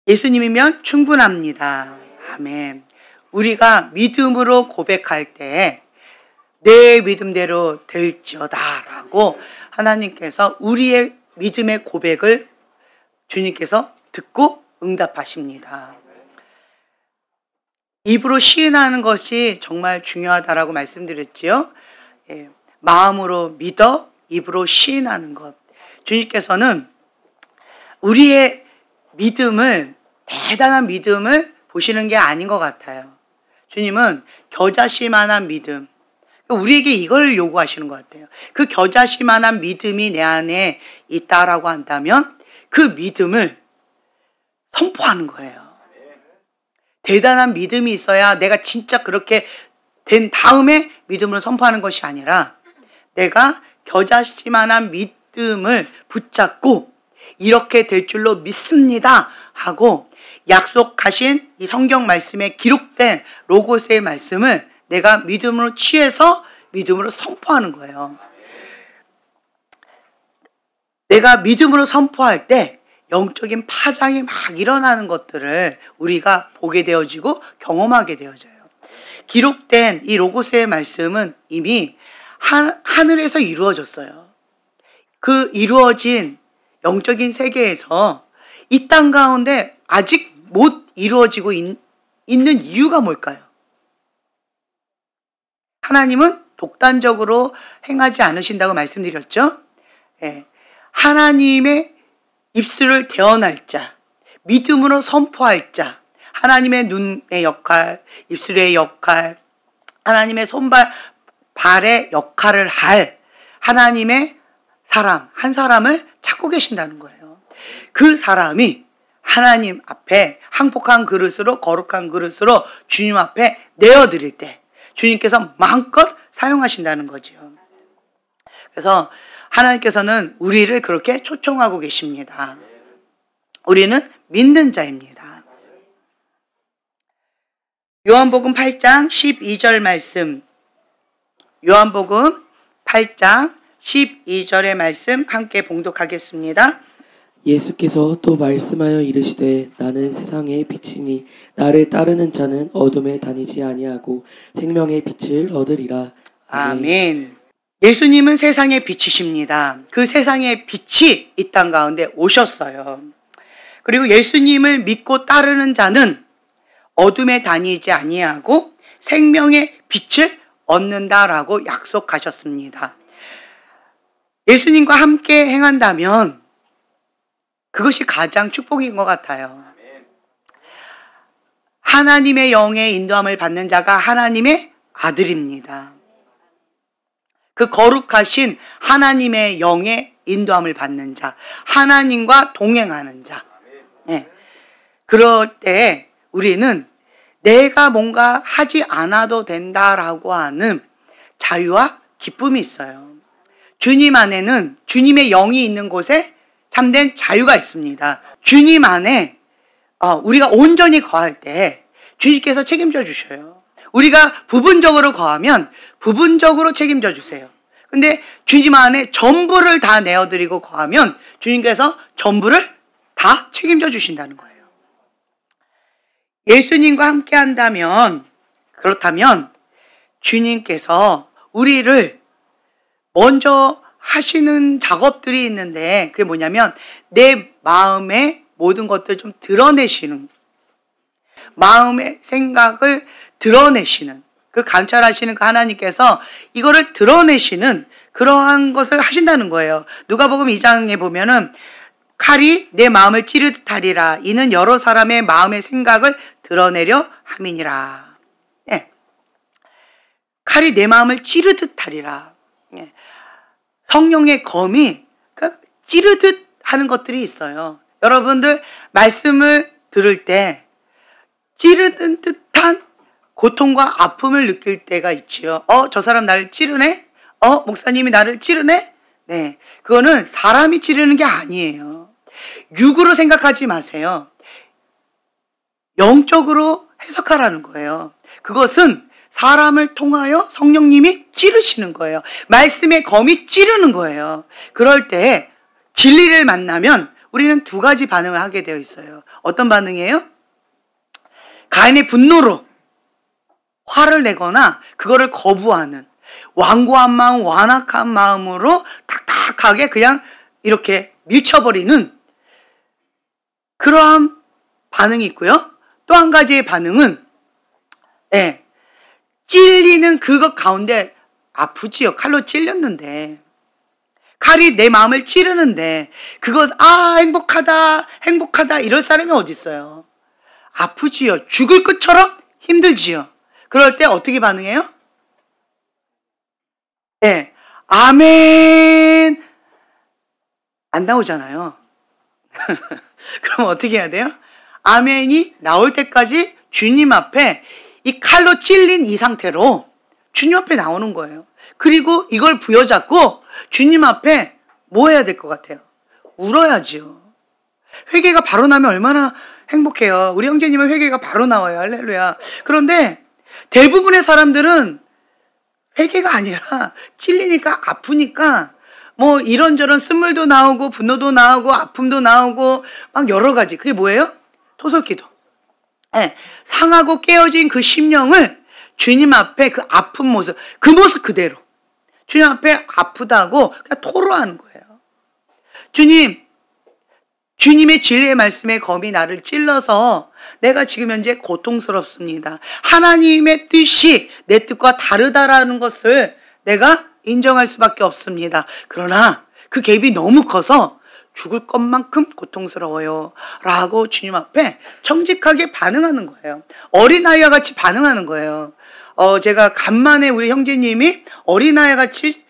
예수님이면 충분합니다. 아멘. 우리가 믿음으로 고백할 때 내 믿음대로 될지어다 라고 하나님께서 우리의 믿음의 고백을 주님께서 듣고 응답하십니다. 입으로 시인하는 것이 정말 중요하다라고 말씀드렸지요. 마음으로 믿어 입으로 시인하는 것. 주님께서는 우리의 믿음을, 대단한 믿음을 보시는 게 아닌 것 같아요. 주님은 겨자씨만한 믿음, 우리에게 이걸 요구하시는 것 같아요. 그 겨자씨만한 믿음이 내 안에 있다라고 한다면 그 믿음을 선포하는 거예요. 대단한 믿음이 있어야 내가 진짜 그렇게 된 다음에 믿음을 선포하는 것이 아니라 내가 겨자씨만한 믿음을 붙잡고 이렇게 될 줄로 믿습니다 하고 약속하신 이 성경 말씀에 기록된 로고스의 말씀을 내가 믿음으로 취해서 믿음으로 선포하는 거예요. 내가 믿음으로 선포할 때 영적인 파장이 막 일어나는 것들을 우리가 보게 되어지고 경험하게 되어져요. 기록된 이 로고스의 말씀은 이미 하늘에서 이루어졌어요. 그 이루어진 영적인 세계에서 이 땅 가운데 아직 못 이루어지고 있는 이유가 뭘까요? 하나님은 독단적으로 행하지 않으신다고 말씀드렸죠. 하나님의 입술을 대언할 자, 믿음으로 선포할 자, 하나님의 눈의 역할, 입술의 역할, 하나님의 손발, 발의 역할을 할 하나님의 사람, 한 사람을 찾고 계신다는 거예요. 그 사람이 하나님 앞에 항복한 그릇으로, 거룩한 그릇으로 주님 앞에 내어드릴 때 주님께서 마음껏 사용하신다는 거죠. 그래서 하나님께서는 우리를 그렇게 초청하고 계십니다. 우리는 믿는 자입니다. 요한복음 8장 12절 말씀, 요한복음 8장 12절의 말씀 함께 봉독하겠습니다. 예수께서 또 말씀하여 이르시되 나는 세상의 빛이니 나를 따르는 자는 어둠에 다니지 아니하고 생명의 빛을 얻으리라. 아멘. 예수님은 세상의 빛이십니다. 그 세상의 빛이 이 땅 가운데 오셨어요. 그리고 예수님을 믿고 따르는 자는 어둠에 다니지 아니하고 생명의 빛을 얻는다라고 약속하셨습니다. 예수님과 함께 행한다면 그것이 가장 축복인 것 같아요. 하나님의 영의 인도함을 받는 자가 하나님의 아들입니다. 그 거룩하신 하나님의 영의 인도함을 받는 자, 하나님과 동행하는 자. 그럴 때 우리는 내가 뭔가 하지 않아도 된다라고 하는 자유와 기쁨이 있어요. 주님 안에는 주님의 영이 있는 곳에 참된 자유가 있습니다. 주님 안에 우리가 온전히 거할 때 주님께서 책임져 주셔요. 우리가 부분적으로 거하면 부분적으로 책임져 주세요. 근데 주님 안에 전부를 다 내어드리고 거하면 주님께서 전부를 다 책임져 주신다는 거예요. 예수님과 함께 한다면, 그렇다면 주님께서 우리를 먼저 하시는 작업들이 있는데 그게 뭐냐면 내 마음의 모든 것들을 좀 드러내시는, 마음의 생각을 드러내시는, 그 감찰하시는 그 하나님께서 이거를 드러내시는 그러한 것을 하신다는 거예요. 누가복음 2장에 보면은 칼이 내 마음을 찌르듯 하리라. 이는 여러 사람의 마음의 생각을 드러내려 함이니라. 칼이 내 마음을 찌르듯 하리라. 성령의 검이 찌르듯 하는 것들이 있어요. 여러분들 말씀을 들을 때 찌르는 듯한 고통과 아픔을 느낄 때가 있지요. 저 사람 나를 찌르네? 목사님이 나를 찌르네? 네, 그거는 사람이 찌르는 게 아니에요. 육으로 생각하지 마세요. 영적으로 해석하라는 거예요. 그것은 사람을 통하여 성령님이 찌르시는 거예요. 말씀의 검이 찌르는 거예요. 그럴 때 진리를 만나면 우리는 두 가지 반응을 하게 되어 있어요. 어떤 반응이에요? 가인의 분노로 화를 내거나 그거를 거부하는 완고한 마음, 완악한 마음으로 탁탁하게 그냥 이렇게 밀쳐버리는 그러한 반응이 있고요. 또 한 가지의 반응은 찔리는 그것 가운데 아프지요. 칼로 찔렸는데 칼이 내 마음을 찌르는데 그것 행복하다 이럴 사람이 어디 있어요? 아프지요. 죽을 것처럼 힘들지요. 그럴 때 어떻게 반응해요? 아멘 안 나오잖아요. 그럼 어떻게 해야 돼요? 아멘이 나올 때까지 주님 앞에 이 칼로 찔린 이 상태로 주님 앞에 나오는 거예요. 그리고 이걸 부여잡고 주님 앞에 뭐 해야 될 것 같아요? 울어야지요. 회개가 바로 나면 얼마나 행복해요. 우리 형제님은 회개가 바로 나와요. 할렐루야. 그런데 대부분의 사람들은 회개가 아니라 찔리니까 아프니까 뭐 이런저런 쓴물도 나오고 분노도 나오고 아픔도 나오고 막 여러 가지. 그게 뭐예요? 토속기도. 상하고 깨어진 그 심령을 주님 앞에 그 아픈 모습, 그 모습 그대로 주님 앞에 아프다고 그냥 토로하는 거예요. 주님의 진리의 말씀에 검이 나를 찔러서 내가 지금 현재 고통스럽습니다. 하나님의 뜻이 내 뜻과 다르다라는 것을 내가 인정할 수밖에 없습니다. 그러나 그 갭이 너무 커서 죽을 것만큼 고통스러워요. 라고 주님 앞에 정직하게 반응하는 거예요. 어린아이와 같이 반응하는 거예요. 제가 간만에 우리 형제님이 어린아이 같이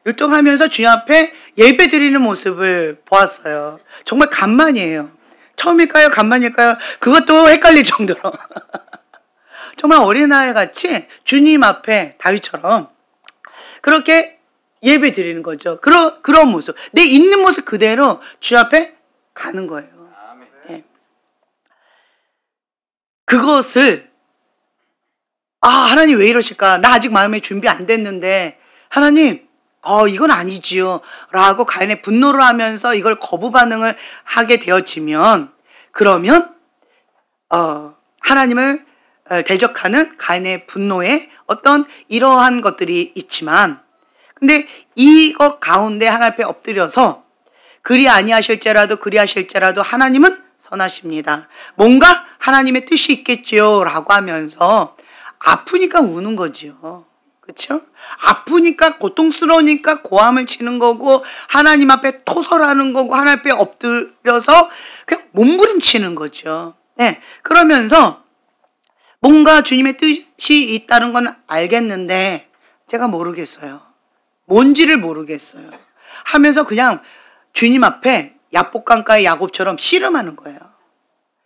율동하면서 주님 앞에 예배 드리는 모습을 보았어요. 정말 간만이에요. 처음일까요? 간만일까요? 그것도 헷갈릴 정도로. 정말 어린아이 같이 주님 앞에 다윗처럼 그렇게 예배 드리는 거죠. 그런 모습. 내 있는 모습 그대로 주님 앞에 가는 거예요. 그것을 하나님 왜 이러실까? 나 아직 마음의 준비 안 됐는데 하나님 이건 아니지요 라고 가인의 분노를 하면서 이걸 거부 반응을 하게 되어지면 그러면 하나님을 대적하는 가인의 분노에 어떤 이러한 것들이 있지만 근데 이것 가운데 하나님 앞에 엎드려서 그리 아니하실지라도 하나님은 선하십니다. 뭔가 하나님의 뜻이 있겠지요 라고 하면서 아프니까 우는 거지요. 그렇죠? 아프니까 고통스러우니까 고함을 치는 거고 하나님 앞에 토설하는 거고 하나님 앞에 엎드려서 그냥 몸부림치는 거죠. 그러면서 뭔가 주님의 뜻이 있다는 건 알겠는데 제가 모르겠어요. 뭔지를 모르겠어요. 하면서 그냥 주님 앞에 야복강가의 야곱처럼 씨름하는 거예요.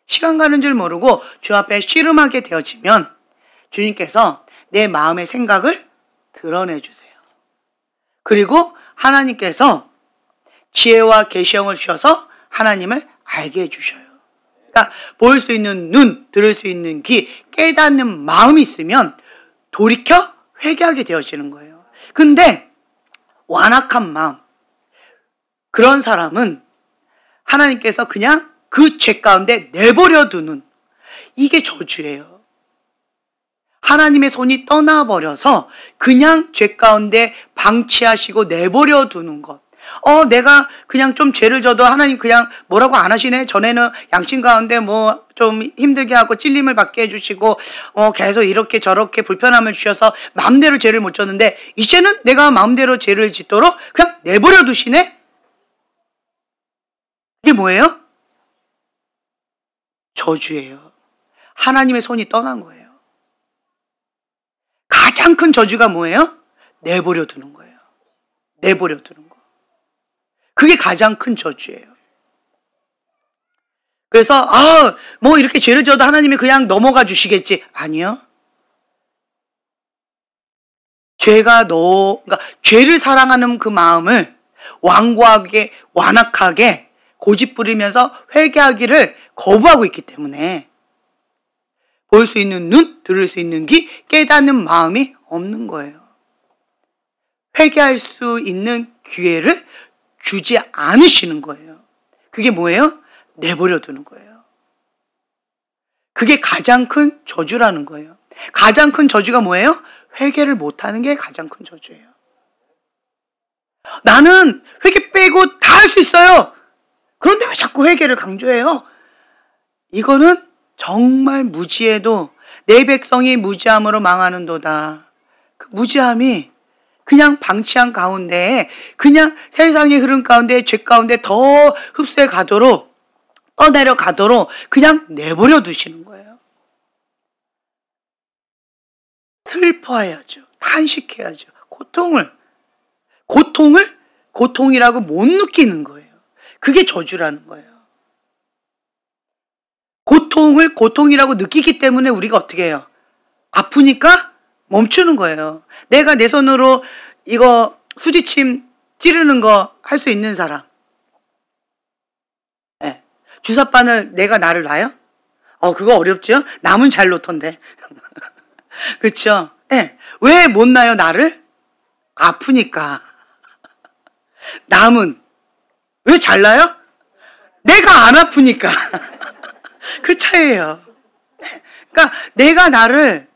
시간 가는 줄 모르고 주님 앞에 씨름하게 되어지면 주님께서 내 마음의 생각을 드러내 주세요. 그리고 하나님께서 지혜와 계시형을 주셔서 하나님을 알게 해주셔요. 그러니까 볼 수 있는 눈, 들을 수 있는 귀, 깨닫는 마음이 있으면 돌이켜 회개하게 되어지는 거예요. 근데 완악한 마음, 그런 사람은 하나님께서 그냥 그 죄 가운데 내버려 두는 이게 저주예요. 하나님의 손이 떠나버려서 그냥 죄 가운데 방치하시고 내버려 두는 것. 내가 그냥 좀 죄를 져도 하나님 그냥 뭐라고 안 하시네. 전에는 양심 가운데 뭐 좀 힘들게 하고 찔림을 받게 해주시고 계속 이렇게 저렇게 불편함을 주셔서 마음대로 죄를 못 졌는데 이제는 내가 마음대로 죄를 짓도록 그냥 내버려 두시네. 이게 뭐예요? 저주예요. 하나님의 손이 떠난 거예요. 가장 큰 저주가 뭐예요? 내버려 두는 거예요. 내버려 두는 거. 그게 가장 큰 저주예요. 그래서 뭐 이렇게 죄를 져도 하나님이 그냥 넘어가 주시겠지. 아니요. 그러니까 죄를 사랑하는 그 마음을 완고하게 완악하게 고집부리면서 회개하기를 거부하고 있기 때문에 볼 수 있는 눈, 들을 수 있는 귀, 깨닫는 마음이 없는 거예요. 회개할 수 있는 기회를 주지 않으시는 거예요. 그게 뭐예요? 내버려 두는 거예요. 그게 가장 큰 저주라는 거예요. 가장 큰 저주가 뭐예요? 회개를 못하는 게 가장 큰 저주예요. 나는 회개 빼고 다 할 수 있어요. 그런데 왜 자꾸 회개를 강조해요? 이거는 정말 무지해도 내 백성이 무지함으로 망하는도다. 그 무지함이 그냥 방치한 가운데, 그냥 세상의 흐름 가운데, 죄 가운데 더 흡수해 가도록, 떠내려 가도록 그냥 내버려 두시는 거예요. 슬퍼해야죠. 탄식해야죠. 고통이라고 못 느끼는 거예요. 그게 저주라는 거예요. 고통이라고 느끼기 때문에 우리가 어떻게 해요? 아프니까 멈추는 거예요. 내가 내 손으로 이거 수지침 찌르는 거 할 수 있는 사람. 네. 주사바늘 내가 나를 놔요? 그거 어렵죠? 남은 잘 놓던데. 그렇죠? 네. 왜 못 놔요, 나를? 아프니까. 남은 왜 잘 나요? 내가 안 아프니까. 그 차이예요. 그러니까 내가 나를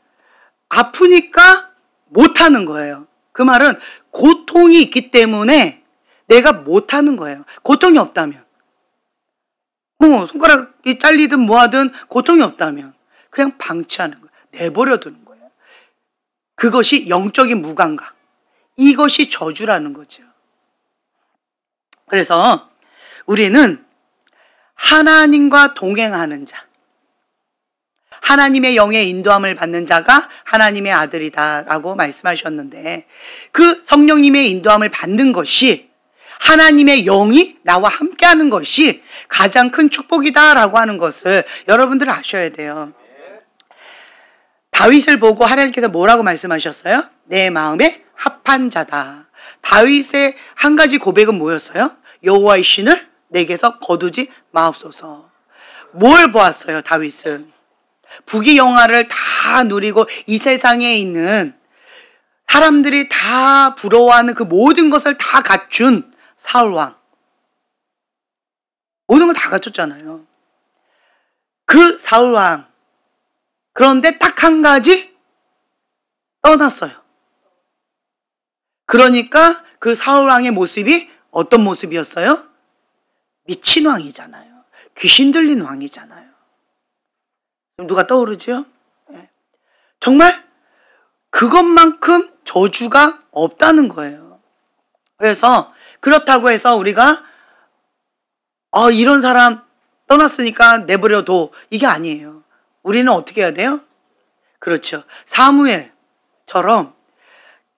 아프니까 못하는 거예요. 그 말은 고통이 있기 때문에 내가 못하는 거예요. 고통이 없다면, 손가락이 잘리든 뭐하든 고통이 없다면 그냥 방치하는 거예요. 내버려 두는 거예요. 그것이 영적인 무감각, 이것이 저주라는 거죠. 그래서 우리는 하나님과 동행하는 자, 하나님의 영의 인도함을 받는 자가 하나님의 아들이다라고 말씀하셨는데, 그 성령님의 인도함을 받는 것이, 하나님의 영이 나와 함께하는 것이 가장 큰 축복이다라고 하는 것을 여러분들 아셔야 돼요. 다윗을 보고 하나님께서 뭐라고 말씀하셨어요? 내 마음에 합한 자다. 다윗의 한 가지 고백은 뭐였어요? 여호와의 신을 내게서 거두지 마옵소서. 뭘 보았어요, 다윗은? 부귀영화를 다 누리고 이 세상에 있는 사람들이 다 부러워하는 그 모든 것을 다 갖춘 사울왕. 모든 걸 다 갖췄잖아요. 그 사울왕. 그런데 딱 한 가지 떠났어요. 그러니까 그 사울왕의 모습이 어떤 모습이었어요? 미친 왕이잖아요. 귀신 들린 왕이잖아요. 누가 떠오르죠? 네. 정말 그것만큼 저주가 없다는 거예요. 그래서 그렇다고 해서 우리가 이런 사람 떠났으니까 내버려둬, 이게 아니에요. 우리는 어떻게 해야 돼요? 그렇죠. 사무엘처럼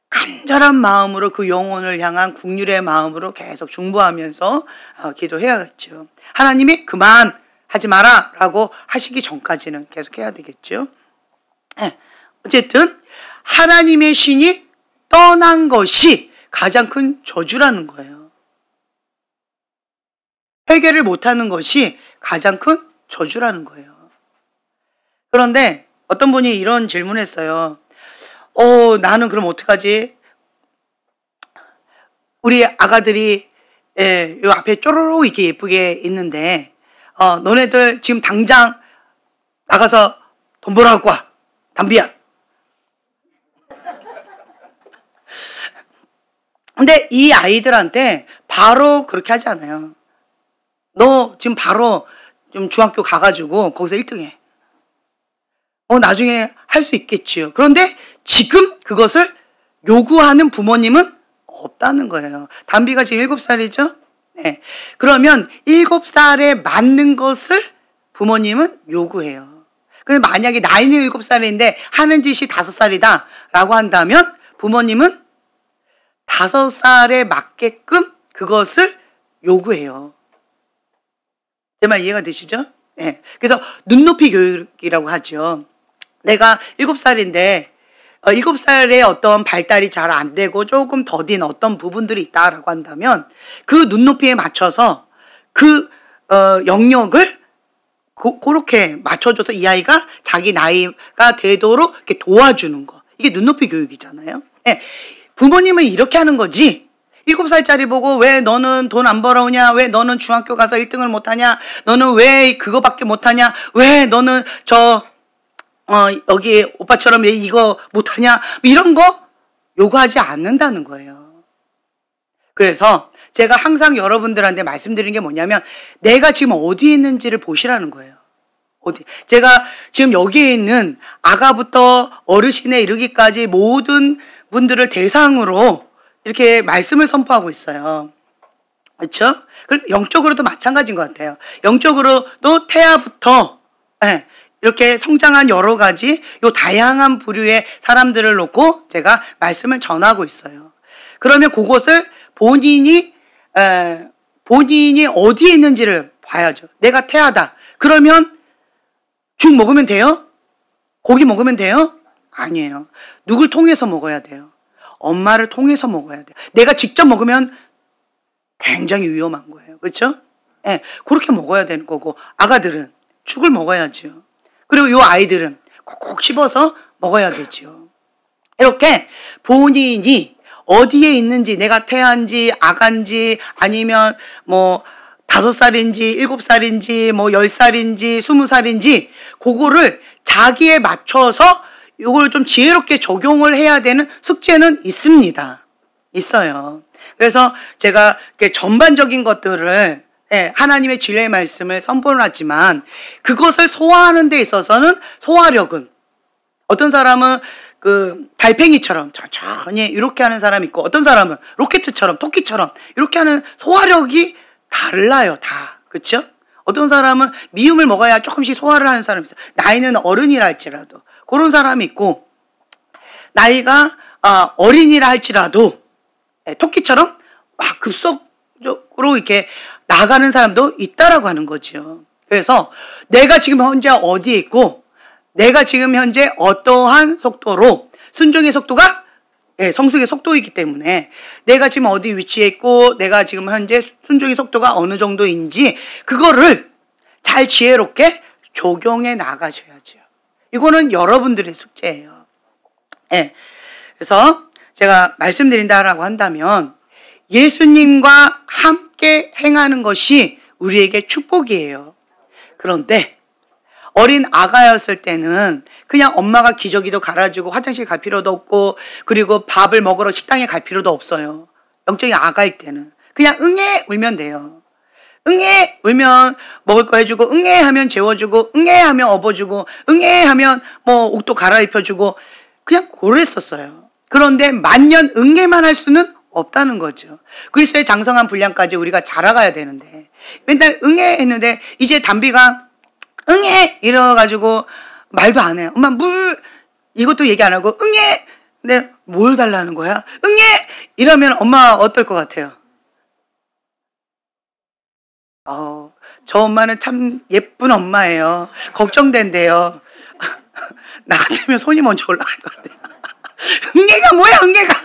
간절한 마음으로 그 영혼을 향한 국률의 마음으로 계속 중보하면서 기도해야겠죠. 하나님이 그만하지 마라 라고 하시기 전까지는 계속 해야 되겠죠. 네. 어쨌든 하나님의 신이 떠난 것이 가장 큰 저주라는 거예요. 회개를 못하는 것이 가장 큰 저주라는 거예요. 그런데 어떤 분이 이런 질문을 했어요. 나는 그럼 어떡하지? 우리 아가들이 요 앞에 쪼로록 이렇게 예쁘게 있는데 너네들 지금 당장 나가서 돈 벌어 갖고 와. 담비야. 근데 이 아이들한테 바로 그렇게 하지 않아요. 너 지금 바로 좀 중학교 가가지고 거기서 1등해. 나중에 할 수 있겠지요. 그런데 지금 그것을 요구하는 부모님은 없다는 거예요. 담비가 지금 7살이죠? 네. 그러면 7살에 맞는 것을 부모님은 요구해요. 근데 만약에 나이는 7살인데 하는 짓이 5살이다 라고 한다면 부모님은 5살에 맞게끔 그것을 요구해요. 제 말 이해가 되시죠? 네. 그래서 눈높이 교육이라고 하죠. 내가 7살인데 7살에 어떤 발달이 잘 안 되고 조금 더딘 어떤 부분들이 있다라고 한다면 그 눈높이에 맞춰서 그 영역을 그렇게 맞춰줘서 이 아이가 자기 나이가 되도록 이렇게 도와주는 거. 이게 눈높이 교육이잖아요. 네. 부모님은 이렇게 하는 거지 7살짜리 보고 왜 너는 돈 안 벌어오냐? 왜 너는 중학교 가서 1등을 못하냐? 너는 왜 그거밖에 못하냐? 왜 너는 여기 오빠처럼 왜 이거 못하냐? 이런 거 요구하지 않는다는 거예요. 그래서 제가 항상 여러분들한테 말씀드리는 게 뭐냐면 내가 지금 어디에 있는지를 보시라는 거예요. 어디? 제가 지금 여기에 있는 아가부터 어르신에 이르기까지 모든 분들을 대상으로 이렇게 말씀을 선포하고 있어요. 그렇죠? 영적으로도 마찬가지인 것 같아요. 영적으로도 태아부터 이렇게 성장한 여러 가지 요 다양한 부류의 사람들을 놓고 제가 말씀을 전하고 있어요. 그러면 그것을 본인이 어디에 있는지를 봐야죠. 내가 태아다. 그러면 죽 먹으면 돼요? 고기 먹으면 돼요? 아니에요. 누굴 통해서 먹어야 돼요? 엄마를 통해서 먹어야 돼요. 내가 직접 먹으면 굉장히 위험한 거예요. 그렇죠? 예, 그렇게 먹어야 되는 거고 아가들은 죽을 먹어야죠. 그리고 요 아이들은 콕콕 씹어서 먹어야 되죠. 이렇게 본인이 어디에 있는지 내가 태아인지 아간지 아니면 5살인지 7살인지 10살인지 20살인지 그거를 자기에 맞춰서 이걸 좀 지혜롭게 적용을 해야 되는 숙제는 있습니다. 있어요. 그래서 제가 전반적인 것들을 하나님의 진리의 말씀을 선포를 하지만 그것을 소화하는 데 있어서는 소화력은 어떤 사람은 그 달팽이처럼 천천히 이렇게 하는 사람이 있고 어떤 사람은 로켓처럼 토끼처럼 이렇게 하는 소화력이 달라요. 다. 그렇죠? 어떤 사람은 미음을 먹어야 조금씩 소화를 하는 사람이 있어요. 나이는 어른이라 할지라도 그런 사람이 있고 나이가 어린이라 할지라도 토끼처럼 막 급속으로 이렇게 나가는 사람도 있다라고 하는 거죠. 그래서 내가 지금 현재 어디에 있고 내가 지금 현재 어떠한 속도로 순종의 속도가 성숙의 속도이기 때문에 내가 지금 어디 위치에 있고 내가 지금 현재 순종의 속도가 어느 정도인지 그거를 잘 지혜롭게 적용해 나가셔야죠. 이거는 여러분들의 숙제예요. 그래서 제가 말씀드린다라고 한다면 예수님과 함께 행하는 것이 우리에게 축복이에요. 그런데 어린 아가였을 때는 그냥 엄마가 기저귀도 갈아주고 화장실 갈 필요도 없고 그리고 밥을 먹으러 식당에 갈 필요도 없어요. 영적인 아가일 때는 그냥 응애 울면 돼요. 응애 울면 먹을 거 해주고 응애 하면 재워주고 응애 하면 업어주고 응애 하면 옷도 갈아입혀주고 그냥 그랬었어요. 그런데 만년 응애만 할 수는 없다는 거죠. 그리스도의 장성한 분량까지 우리가 자라가야 되는데 맨날 응애 했는데 이제 담비가 응애 이래가지고 말도 안 해요. 엄마 물 이것도 얘기 안 하고 응애 근데 뭘 달라는 거야? 응애 이러면 엄마 어떨 것 같아요? 저 엄마는 참 예쁜 엄마예요. 걱정된대요. 나 같으면 손이 먼저 올라갈 것 같아요. 응애가 뭐야 응애가.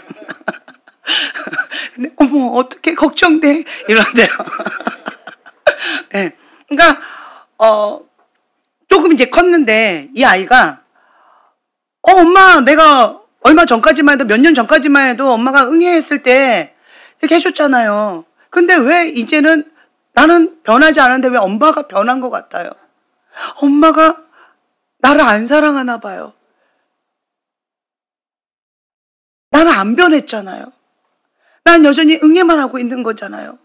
근데 어머 어떻게 걱정돼 이런데요. 그러니까 조금 이제 컸는데 이 아이가 엄마 내가 얼마 전까지만 해도 몇 년 전까지만 해도 엄마가 응애했을 때 이렇게 해줬잖아요. 근데 왜 이제는 나는 변하지 않았는데 왜 엄마가 변한 것 같아요. 엄마가 나를 안 사랑하나 봐요. 나는 안 변했잖아요. 난 여전히 응애만 하고 있는 거잖아요.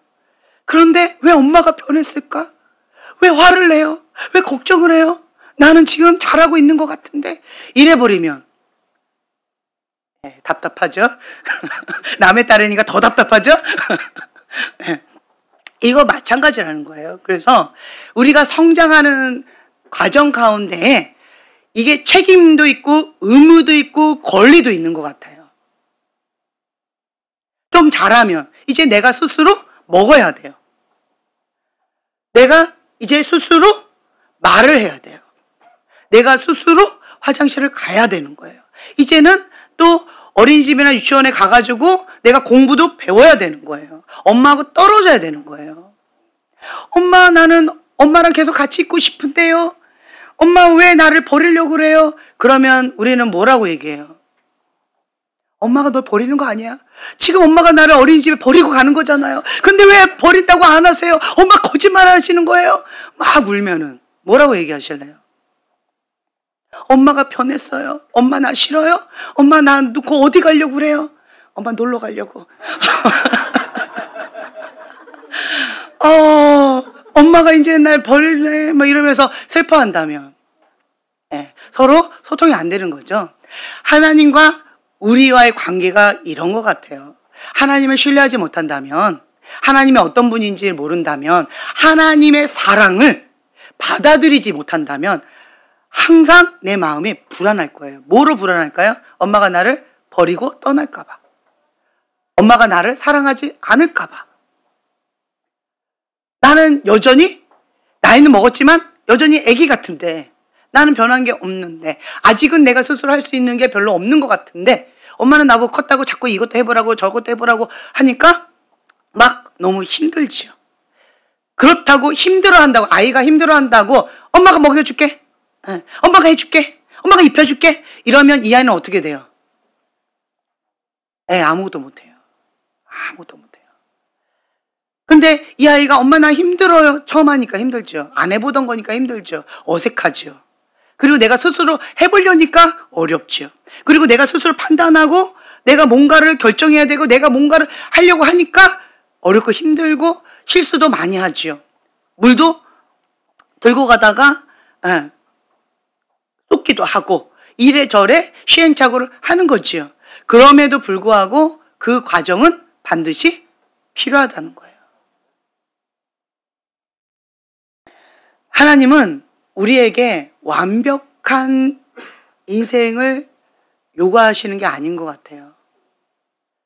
그런데 왜 엄마가 변했을까? 왜 화를 내요? 왜 걱정을 해요? 나는 지금 잘하고 있는 것 같은데 이래버리면 답답하죠? 남의 딸이니까 더 답답하죠? 이거 마찬가지라는 거예요. 그래서 우리가 성장하는 과정 가운데 이게 책임도 있고 의무도 있고 권리도 있는 것 같아요. 좀 잘하면 이제 내가 스스로 먹어야 돼요. 내가 이제 스스로 말을 해야 돼요. 내가 스스로 화장실을 가야 되는 거예요. 이제는 또 어린이집이나 유치원에 가가지고 내가 공부도 배워야 되는 거예요. 엄마하고 떨어져야 되는 거예요. 엄마 나는 엄마랑 계속 같이 있고 싶은데요. 엄마 왜 나를 버리려고 그래요? 그러면 우리는 뭐라고 얘기해요? 엄마가 널 버리는 거 아니야? 지금 엄마가 나를 어린이집에 버리고 가는 거잖아요. 근데 왜 버린다고 안 하세요? 엄마 거짓말 하시는 거예요? 막 울면은 뭐라고 얘기하실래요? 엄마가 변했어요. 엄마 나 싫어요? 엄마 나 놓고 어디 가려고 그래요? 엄마 놀러 가려고. 엄마가 이제 날 버릴래? 막 이러면서 슬퍼한다면, 서로 소통이 안 되는 거죠. 하나님과 우리와의 관계가 이런 것 같아요. 하나님을 신뢰하지 못한다면, 하나님이 어떤 분인지 모른다면, 하나님의 사랑을 받아들이지 못한다면 항상 내 마음이 불안할 거예요. 뭐로 불안할까요? 엄마가 나를 버리고 떠날까 봐. 엄마가 나를 사랑하지 않을까 봐. 나는 여전히 나이는 먹었지만 여전히 아기 같은데, 나는 변한 게 없는데, 아직은 내가 스스로 할 수 있는 게 별로 없는 것 같은데, 엄마는 나보고 컸다고 자꾸 이것도 해보라고 저것도 해보라고 하니까 막 너무 힘들지요. 그렇다고 힘들어한다고, 아이가 힘들어한다고 엄마가 먹여줄게, 엄마가 해줄게, 엄마가 입혀줄게 이러면 이 아이는 어떻게 돼요? 아무것도 못해요. 아무것도 못해요. 근데 이 아이가 엄마 나 힘들어요 처음 하니까 힘들죠. 안 해보던 거니까 힘들죠. 어색하죠. 그리고 내가 스스로 해보려니까 어렵죠. 그리고 내가 스스로 판단하고 내가 뭔가를 결정해야 되고 내가 뭔가를 하려고 하니까 어렵고 힘들고 실수도 많이 하지요. 물도 들고 가다가 쏟기도 하고 이래저래 시행착오를 하는 거지요. 그럼에도 불구하고 그 과정은 반드시 필요하다는 거예요. 하나님은 우리에게 완벽한 인생을 요구하시는 게 아닌 것 같아요.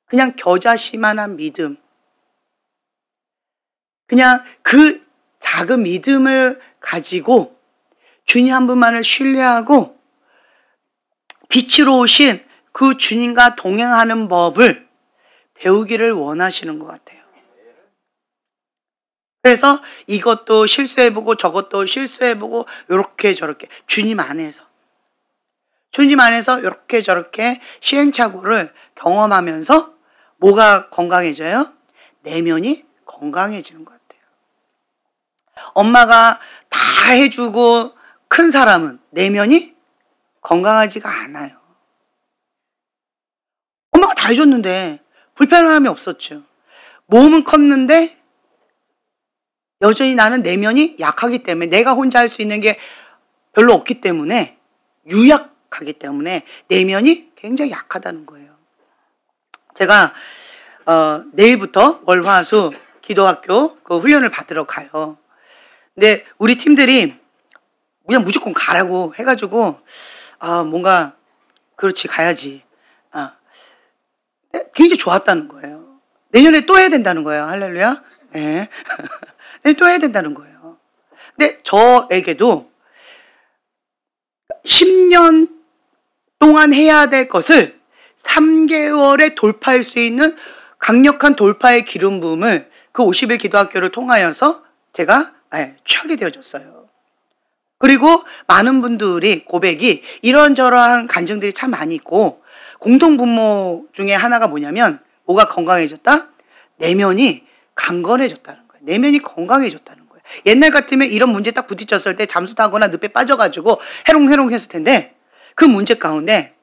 그냥 겨자씨만한 믿음, 그냥 그 작은 믿음을 가지고 주님 한 분만을 신뢰하고 빛으로 오신 그 주님과 동행하는 법을 배우기를 원하시는 것 같아요. 그래서 이것도 실수해보고 저것도 실수해보고 이렇게 저렇게 주님 안에서 이렇게 저렇게 시행착오를 경험하면서 뭐가 건강해져요? 내면이 건강해지는 것 같아요. 엄마가 다 해주고 큰 사람은 내면이 건강하지가 않아요. 엄마가 다 해줬는데 불편함이 없었죠. 몸은 컸는데 여전히 나는 내면이 약하기 때문에, 내가 혼자 할 수 있는 게 별로 없기 때문에, 유약하기 때문에 내면이 굉장히 약하다는 거예요. 제가 내일부터 월화수 기도학교 그 훈련을 받으러 가요. 근데 우리 팀들이 그냥 무조건 가라고 해가지고 뭔가 그렇지 가야지. 굉장히 좋았다는 거예요. 내년에 또 해야 된다는 거예요. 할렐루야. 네. 또 해야 된다는 거예요. 근데 저에게도 10년 동안 해야 될 것을 3개월에 돌파할 수 있는 강력한 돌파의 기름 부음을 그 50일 기도학교를 통하여서 제가 취하게 되어졌어요. 그리고 많은 분들이 고백이 이런저런 간증들이 참 많이 있고, 공통분모 중에 하나가 뭐냐면, 뭐가 건강해졌다? 내면이 강건해졌다는 거예요. 내면이 건강해졌다는 거예요. 옛날 같으면 이런 문제 딱 부딪혔을 때 잠수 타거나 늪에 빠져가지고 해롱해롱 했을 텐데, 그 문제 가운데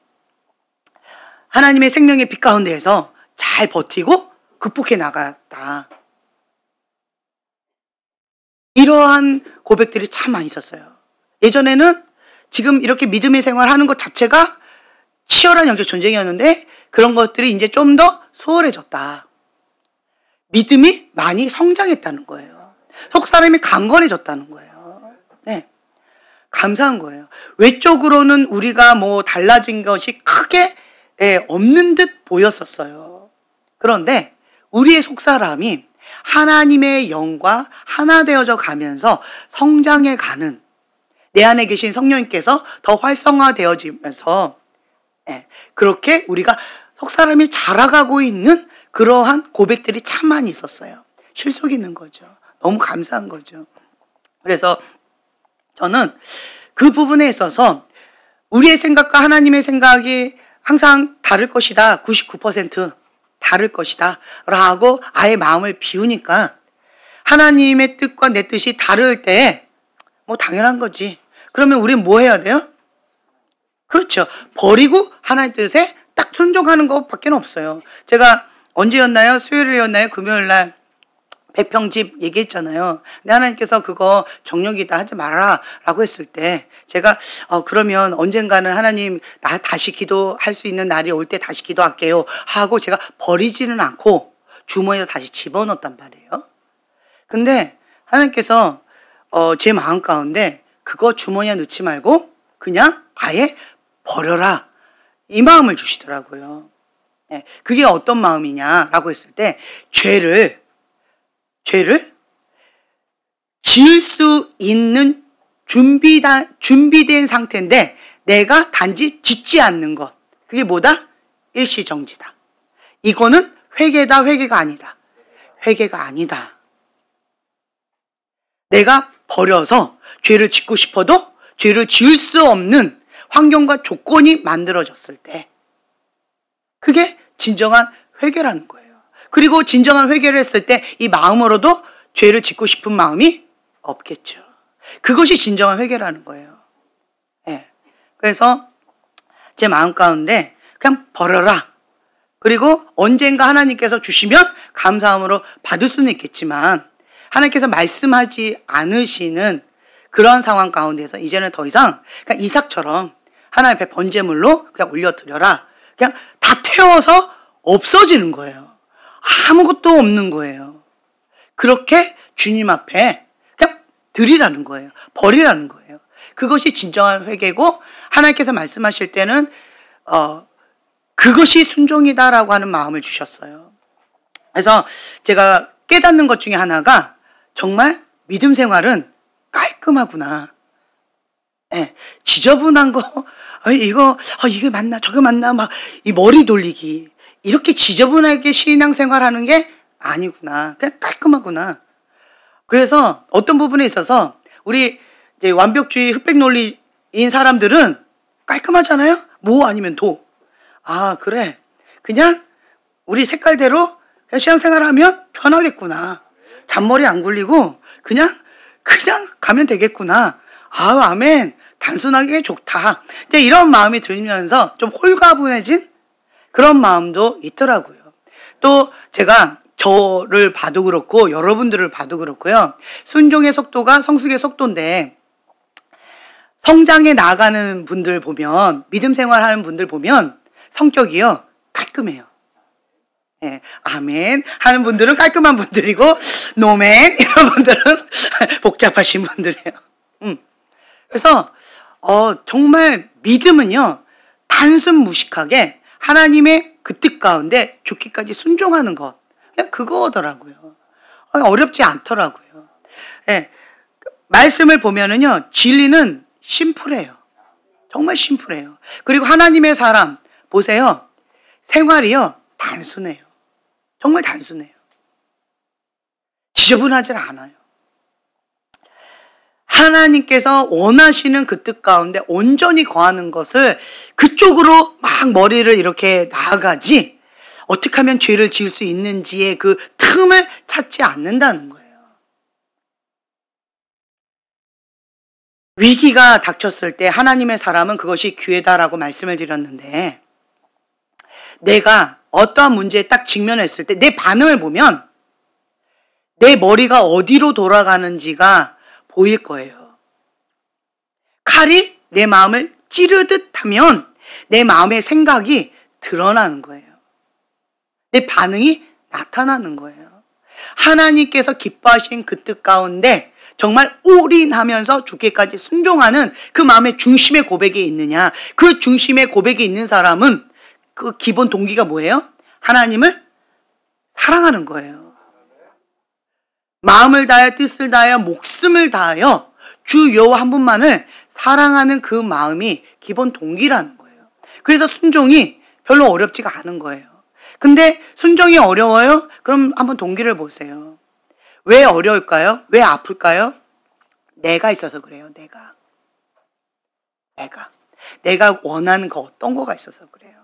하나님의 생명의 빛 가운데에서 잘 버티고 극복해 나갔다. 이러한 고백들이 참 많이 있었어요. 예전에는 지금 이렇게 믿음의 생활하는 것 자체가 치열한 영적 전쟁이었는데 그런 것들이 이제 좀 더 수월해졌다. 믿음이 많이 성장했다는 거예요. 속사람이 강건해졌다는 거예요. 네, 감사한 거예요. 외적으로는 우리가 뭐 달라진 것이 크게 없는 듯 보였었어요. 그런데 우리의 속사람이 하나님의 영과 하나 되어져 가면서 성장해 가는, 내 안에 계신 성령님께서 더 활성화되어지면서 그렇게 우리가 속사람이 자라가고 있는 그러한 고백들이 참 많이 있었어요. 실속 있는 거죠. 너무 감사한 거죠. 그래서 저는 그 부분에 있어서 우리의 생각과 하나님의 생각이 항상 다를 것이다. 99% 다를 것이다. 라고 아예 마음을 비우니까 하나님의 뜻과 내 뜻이 다를 때 뭐 당연한 거지. 그러면 우린 뭐 해야 돼요? 그렇죠. 버리고 하나님 뜻에 딱 순종하는 것밖에 없어요. 제가 언제였나요? 수요일이었나요? 금요일날 배평집 얘기했잖아요. 근데 하나님께서 그거 정력이다 하지 말아라 라고 했을 때 제가 그러면 언젠가는 하나님 나 다시 기도할 수 있는 날이 올 때 다시 기도할게요 하고 제가 버리지는 않고 주머니에 다시 집어넣었단 말이에요. 근데 하나님께서 제 마음 가운데 그거 주머니에 넣지 말고 그냥 아예 버려라 이 마음을 주시더라고요. 네, 그게 어떤 마음이냐라고 했을 때 죄를 지을 수 있는 준비된 상태인데 내가 단지 짓지 않는 것. 그게 뭐다? 일시정지다. 이거는 회개다, 회개가 아니다. 회개가 아니다. 내가 버려서 죄를 짓고 싶어도 죄를 지을 수 없는 환경과 조건이 만들어졌을 때 그게 진정한 회개라는 거예요. 그리고 진정한 회개를 했을 때 이 마음으로도 죄를 짓고 싶은 마음이 없겠죠. 그것이 진정한 회개라는 거예요. 네. 그래서 제 마음 가운데 그냥 버려라. 그리고 언젠가 하나님께서 주시면 감사함으로 받을 수는 있겠지만 하나님께서 말씀하지 않으시는 그런 상황 가운데서 이제는 더 이상 그냥 이삭처럼 하나님 앞에 번제물로 그냥 올려드려라. 그냥 다 태워서 없어지는 거예요. 아무것도 없는 거예요. 그렇게 주님 앞에 그냥 드리라는 거예요. 버리라는 거예요. 그것이 진정한 회개고 하나님께서 말씀하실 때는 그것이 순종이다라고 하는 마음을 주셨어요. 그래서 제가 깨닫는 것 중에 하나가 정말 믿음 생활은 깔끔하구나. 네, 지저분한 거 이거 이게 맞나 저게 맞나 막 이 머리 돌리기 이렇게 지저분하게 신앙생활하는 게 아니구나. 그냥 깔끔하구나. 그래서 어떤 부분에 있어서 우리 이제 완벽주의 흑백 논리인 사람들은 깔끔하잖아요. 뭐 아니면 도. 아 그래. 그냥 우리 색깔대로 그냥 신앙생활하면 편하겠구나. 잔머리 안 굴리고 그냥 가면 되겠구나. 아 아멘. 단순하게 좋다. 이제 이런 마음이 들면서 좀 홀가분해진 그런 마음도 있더라고요. 또 제가 저를 봐도 그렇고 여러분들을 봐도 그렇고요. 순종의 속도가 성숙의 속도인데 성장해 나가는 분들 보면 믿음 생활하는 분들 보면 성격이요 깔끔해요. 네, 아멘 하는 분들은 깔끔한 분들이고 노멘 이런 분들은 복잡하신 분들이에요. 그래서 정말 믿음은요 단순 무식하게 하나님의 그 뜻 가운데 죽기까지 순종하는 것 그냥 그거더라고요. 어렵지 않더라고요. 네, 말씀을 보면은요 진리는 심플해요. 정말 심플해요. 그리고 하나님의 사람 보세요. 생활이요 단순해요. 정말 단순해요. 지저분하지 않아요. 하나님께서 원하시는 그 뜻 가운데 온전히 거하는 것을 그쪽으로 막 머리를 이렇게 나아가지 어떻게 하면 죄를 지을 수 있는지의 그 틈을 찾지 않는다는 거예요. 위기가 닥쳤을 때 하나님의 사람은 그것이 기회다라고 말씀을 드렸는데 내가 어떠한 문제에 딱 직면했을 때 내 반응을 보면 내 머리가 어디로 돌아가는지가 보일 거예요. 칼이 내 마음을 찌르듯 하면 내 마음의 생각이 드러나는 거예요. 내 반응이 나타나는 거예요. 하나님께서 기뻐하신 그 뜻 가운데 정말 올인하면서 죽기까지 순종하는 그 마음의 중심의 고백이 있느냐. 그 중심의 고백이 있는 사람은 그 기본 동기가 뭐예요? 하나님을 사랑하는 거예요. 마음을 다하여 뜻을 다하여 목숨을 다하여 주 여호와 한 분만을 사랑하는 그 마음이 기본 동기라는 거예요. 그래서 순종이 별로 어렵지가 않은 거예요. 근데 순종이 어려워요? 그럼 한번 동기를 보세요. 왜 어려울까요? 왜 아플까요? 내가 있어서 그래요. 내가 원하는 거 어떤 거가 있어서 그래요.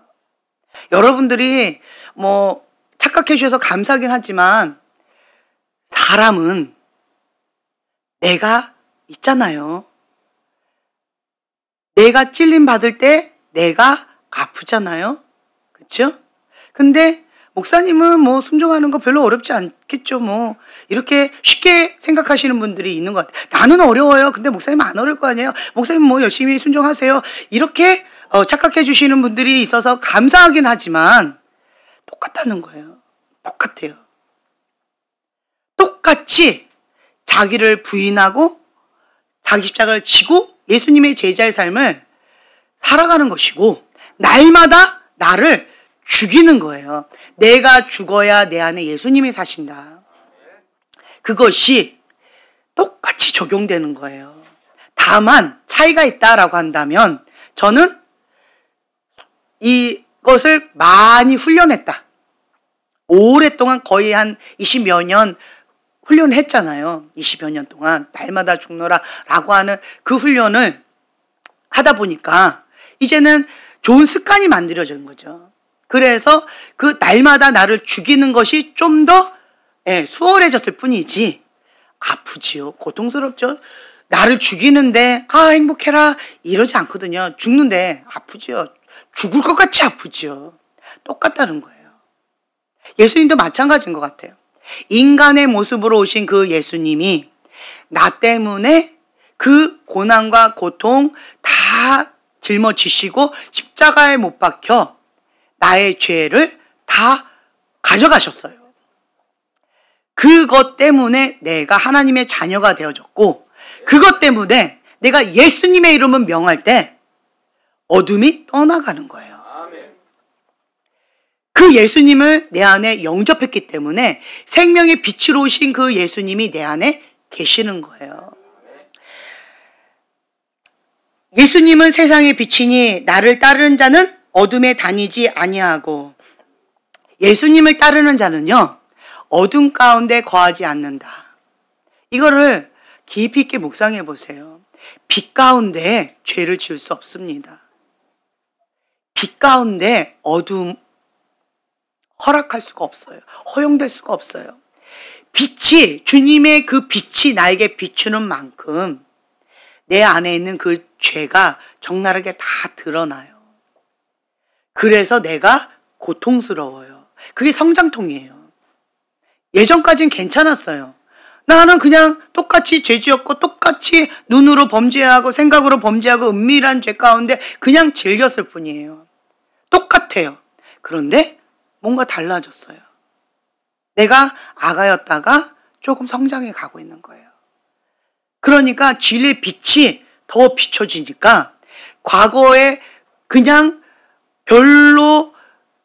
여러분들이 뭐 착각해 주셔서 감사하긴 하지만 사람은 내가 있잖아요. 내가 찔림 받을 때 내가 아프잖아요. 그렇죠? 근데 목사님은 뭐 순종하는 거 별로 어렵지 않겠죠. 뭐 이렇게 쉽게 생각하시는 분들이 있는 것 같아요. 나는 어려워요. 근데 목사님 안 어려울 거 아니에요. 목사님 뭐 열심히 순종하세요. 이렇게 착각해 주시는 분들이 있어서 감사하긴 하지만 똑같다는 거예요. 똑같아요. 똑같이 자기를 부인하고 자기 십자가를 지고 예수님의 제자의 삶을 살아가는 것이고 날마다 나를 죽이는 거예요. 내가 죽어야 내 안에 예수님이 사신다. 그것이 똑같이 적용되는 거예요. 다만 차이가 있다라고 한다면 저는 이것을 많이 훈련했다. 오랫동안 거의 한 20여 년 훈련을 했잖아요. 20여 년 동안 날마다 죽노라 라고 하는 그 훈련을 하다 보니까 이제는 좋은 습관이 만들어진 거죠. 그래서 그 날마다 나를 죽이는 것이 좀 더 수월해졌을 뿐이지 아프지요. 고통스럽죠. 나를 죽이는데 행복해라 이러지 않거든요. 죽는데 아프지요. 죽을 것 같이 아프지요. 똑같다는 거예요. 예수님도 마찬가지인 것 같아요. 인간의 모습으로 오신 그 예수님이 나 때문에 그 고난과 고통 다 짊어지시고 십자가에 못 박혀 나의 죄를 다 가져가셨어요. 그것 때문에 내가 하나님의 자녀가 되어졌고 그것 때문에 내가 예수님의 이름을 명할 때 어둠이 떠나가는 거예요. 그 예수님을 내 안에 영접했기 때문에 생명의 빛으로 오신 그 예수님이 내 안에 계시는 거예요. 예수님은 세상의 빛이니 나를 따르는 자는 어둠에 다니지 아니하고 예수님을 따르는 자는요 어둠 가운데 거하지 않는다. 이거를 깊이 있게 묵상해 보세요. 빛 가운데 죄를 지을 수 없습니다. 빛 가운데 어둠 허락할 수가 없어요. 허용될 수가 없어요. 빛이 주님의 그 빛이 나에게 비추는 만큼 내 안에 있는 그 죄가 적나라하게 다 드러나요. 그래서 내가 고통스러워요. 그게 성장통이에요. 예전까지는 괜찮았어요. 나는 그냥 똑같이 죄 지었고 똑같이 눈으로 범죄하고 생각으로 범죄하고 은밀한 죄 가운데 그냥 즐겼을 뿐이에요. 똑같아요. 그런데 뭔가 달라졌어요. 내가 아가였다가 조금 성장해 가고 있는 거예요. 그러니까 진리의 빛이 더 비춰지니까 과거에 그냥 별로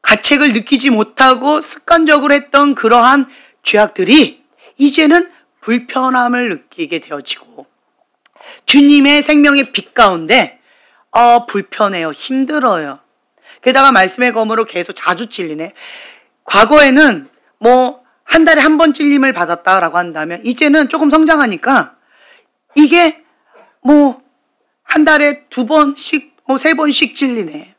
가책을 느끼지 못하고 습관적으로 했던 그러한 죄악들이 이제는 불편함을 느끼게 되어지고 주님의 생명의 빛 가운데 불편해요. 힘들어요. 게다가 말씀의 검으로 계속 자주 찔리네. 과거에는 뭐 한 달에 한 번 찔림을 받았다라고 한다면 이제는 조금 성장하니까 이게 뭐 한 달에 2번씩 뭐 3번씩 찔리네.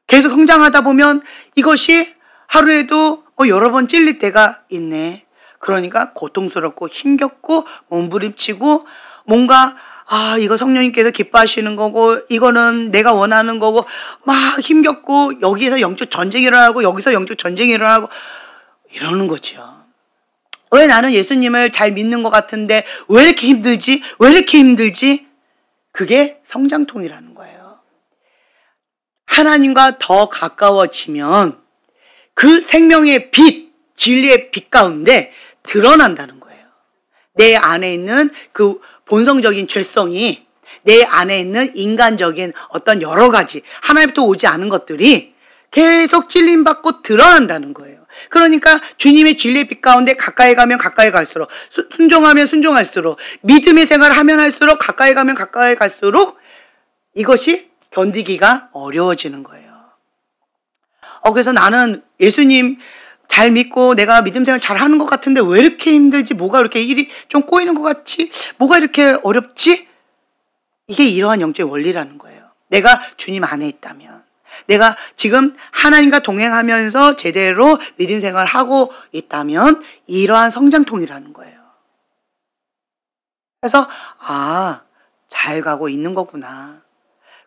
계속 성장하다 보면 이것이 하루에도 여러 번 찔릴 때가 있네. 그러니까 고통스럽고 힘겹고 몸부림치고 뭔가 이거 성령님께서 기뻐하시는 거고 이거는 내가 원하는 거고 막 힘겹고 여기에서 영적 전쟁이 일어나고 여기서 영적 전쟁이 일어나고 이러는 거죠. 왜 나는 예수님을 잘 믿는 것 같은데 왜 이렇게 힘들지? 왜 이렇게 힘들지? 그게 성장통이라는 거예요. 하나님과 더 가까워지면 그 생명의 빛, 진리의 빛 가운데 드러난다는 거예요. 내 안에 있는 그 본성적인 죄성이 내 안에 있는 인간적인 어떤 여러 가지 하나님부터 오지 않은 것들이 계속 찔림받고 드러난다는 거예요. 그러니까 주님의 진리의 빛 가운데 가까이 가면 가까이 갈수록 순종하면 순종할수록 믿음의 생활을 하면 할수록 가까이 가면 가까이 갈수록 이것이 견디기가 어려워지는 거예요. 그래서 나는 예수님 잘 믿고 내가 믿음 생활 잘 하는 것 같은데 왜 이렇게 힘들지? 뭐가 이렇게 일이 좀 꼬이는 것 같지? 뭐가 이렇게 어렵지? 이게 이러한 영적인 원리라는 거예요. 내가 주님 안에 있다면. 내가 지금 하나님과 동행하면서 제대로 믿음 생활을 하고 있다면 이러한 성장통이라는 거예요. 그래서 잘 가고 있는 거구나.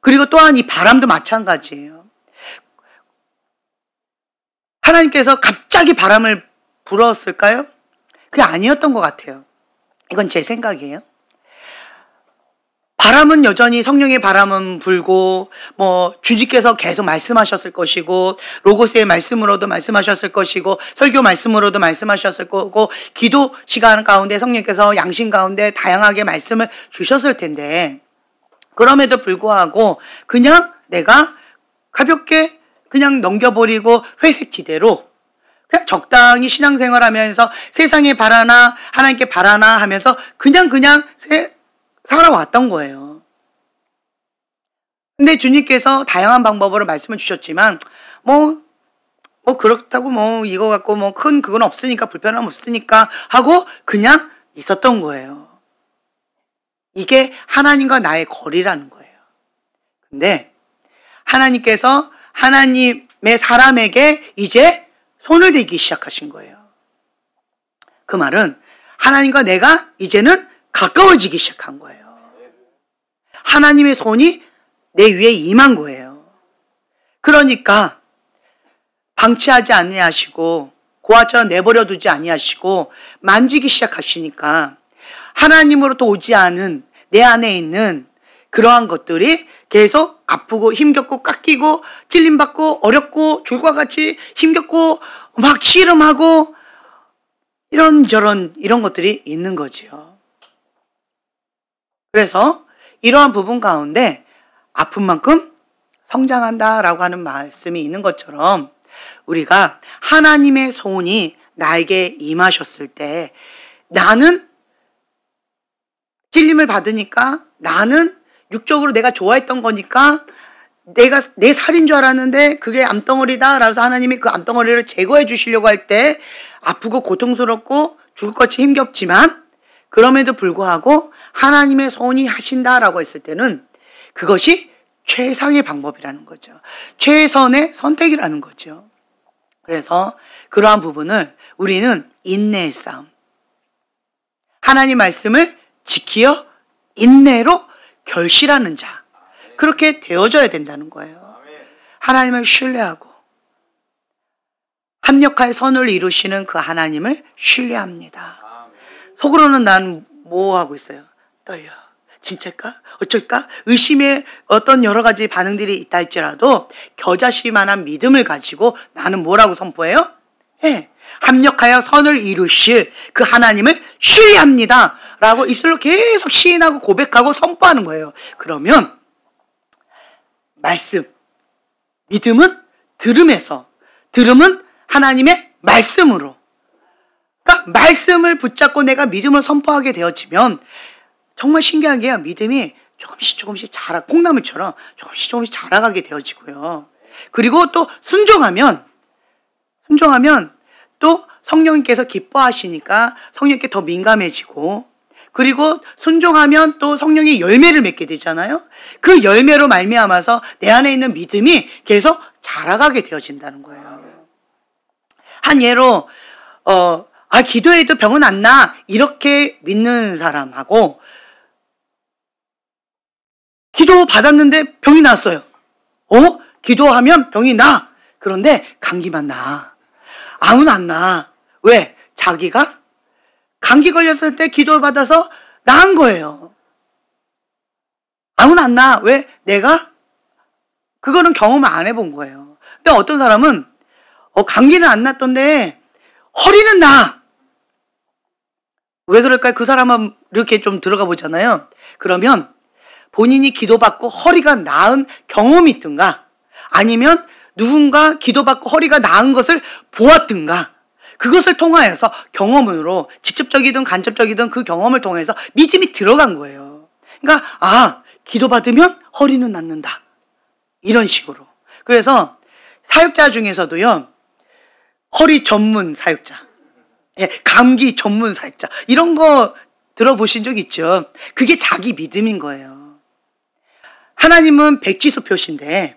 그리고 또한 이 바람도 마찬가지예요. 하나님께서 갑자기 바람을 불었을까요? 그게 아니었던 것 같아요. 이건 제 생각이에요. 바람은 여전히 성령의 바람은 불고 주님께서 계속 말씀하셨을 것이고 로고스의 말씀으로도 말씀하셨을 것이고 설교 말씀으로도 말씀하셨을 거고 기도 시간 가운데 성령께서 양심 가운데 다양하게 말씀을 주셨을 텐데 그럼에도 불구하고 그냥 내가 가볍게 그냥 넘겨버리고 회색지대로 그냥 적당히 신앙생활하면서 세상에 바라나 하나님께 바라나 하면서 그냥 살아왔던 거예요. 근데 주님께서 다양한 방법으로 말씀을 주셨지만 그렇다고 이거 갖고 큰 그건 없으니까 불편함 없으니까 하고 그냥 있었던 거예요. 이게 하나님과 나의 거리라는 거예요. 근데 하나님께서 하나님의 사람에게 이제 손을 대기 시작하신 거예요. 그 말은 하나님과 내가 이제는 가까워지기 시작한 거예요. 하나님의 손이 내 위에 임한 거예요. 그러니까 방치하지 아니하시고 고아처럼 내버려 두지 아니하시고 만지기 시작하시니까 하나님으로부터 오지 않은 내 안에 있는 그러한 것들이 계속 아프고 힘겹고 깎이고 찔림받고 어렵고 줄과 같이 힘겹고 막 씨름하고 이런저런 이런 것들이 있는 거지요. 그래서 이러한 부분 가운데 아픈 만큼 성장한다라고 하는 말씀이 있는 것처럼 우리가 하나님의 손이 나에게 임하셨을 때 나는 찔림을 받으니까 나는 육적으로 내가 좋아했던 거니까 내가 내 살인 줄 알았는데 그게 암덩어리다 라서 하나님이 그 암덩어리를 제거해 주시려고 할 때 아프고 고통스럽고 죽을 것 같이 힘겹지만 그럼에도 불구하고 하나님의 손이 하신다라고 했을 때는 그것이 최상의 방법이라는 거죠. 최선의 선택이라는 거죠. 그래서 그러한 부분을 우리는 인내의 싸움, 하나님 말씀을 지키어 인내로 결실하는 자, 그렇게 되어져야 된다는 거예요. 하나님을 신뢰하고 합력할 선을 이루시는 그 하나님을 신뢰합니다. 속으로는 난 뭐 하고 있어요? 떨려. 진짜일까? 어쩔까? 의심의 어떤 여러 가지 반응들이 있다 할지라도 겨자씨만한 믿음을 가지고 나는 뭐라고 선포해요? 합력하여 선을 이루실 그 하나님을 신뢰합니다 라고 입술로 계속 시인하고 고백하고 선포하는 거예요. 그러면 말씀, 믿음은 들음에서, 들음은 하나님의 말씀으로, 그러니까 말씀을 붙잡고 내가 믿음을 선포하게 되어지면 정말 신기한 게요. 믿음이 조금씩 콩나물처럼 조금씩 자라가게 되어지고요. 그리고 또 순종하면 또 성령님께서 기뻐하시니까 성령께 더 민감해지고, 그리고 순종하면 또 성령의 열매를 맺게 되잖아요. 그 열매로 말미암아서 내 안에 있는 믿음이 계속 자라가게 되어진다는 거예요. 한 예로 기도해도 병은 안 나 이렇게 믿는 사람하고 기도 받았는데 병이 났어요. 기도하면 병이 나. 그런데 감기만 나. 암은 안 나. 왜? 자기가 감기 걸렸을 때 기도 받아서 나은 거예요. 암은 안 나. 왜? 내가 그거는 경험을 안 해본 거예요. 근데 어떤 사람은 감기는 안 났던데 허리는 나. 왜 그럴까요? 그 사람은 이렇게 좀 들어가 보잖아요. 그러면 본인이 기도받고 허리가 나은 경험이 있든가, 아니면 누군가 기도받고 허리가 나은 것을 보았든가, 그것을 통하여서 경험으로 직접적이든 간접적이든 그 경험을 통해서 믿음이 들어간 거예요. 그러니까 기도받으면 허리는 낫는다, 이런 식으로. 그래서 사역자 중에서도요, 허리 전문 사역자, 감기 전문 사역자, 이런 거 들어보신 적 있죠? 그게 자기 믿음인 거예요. 하나님은 백지수표신데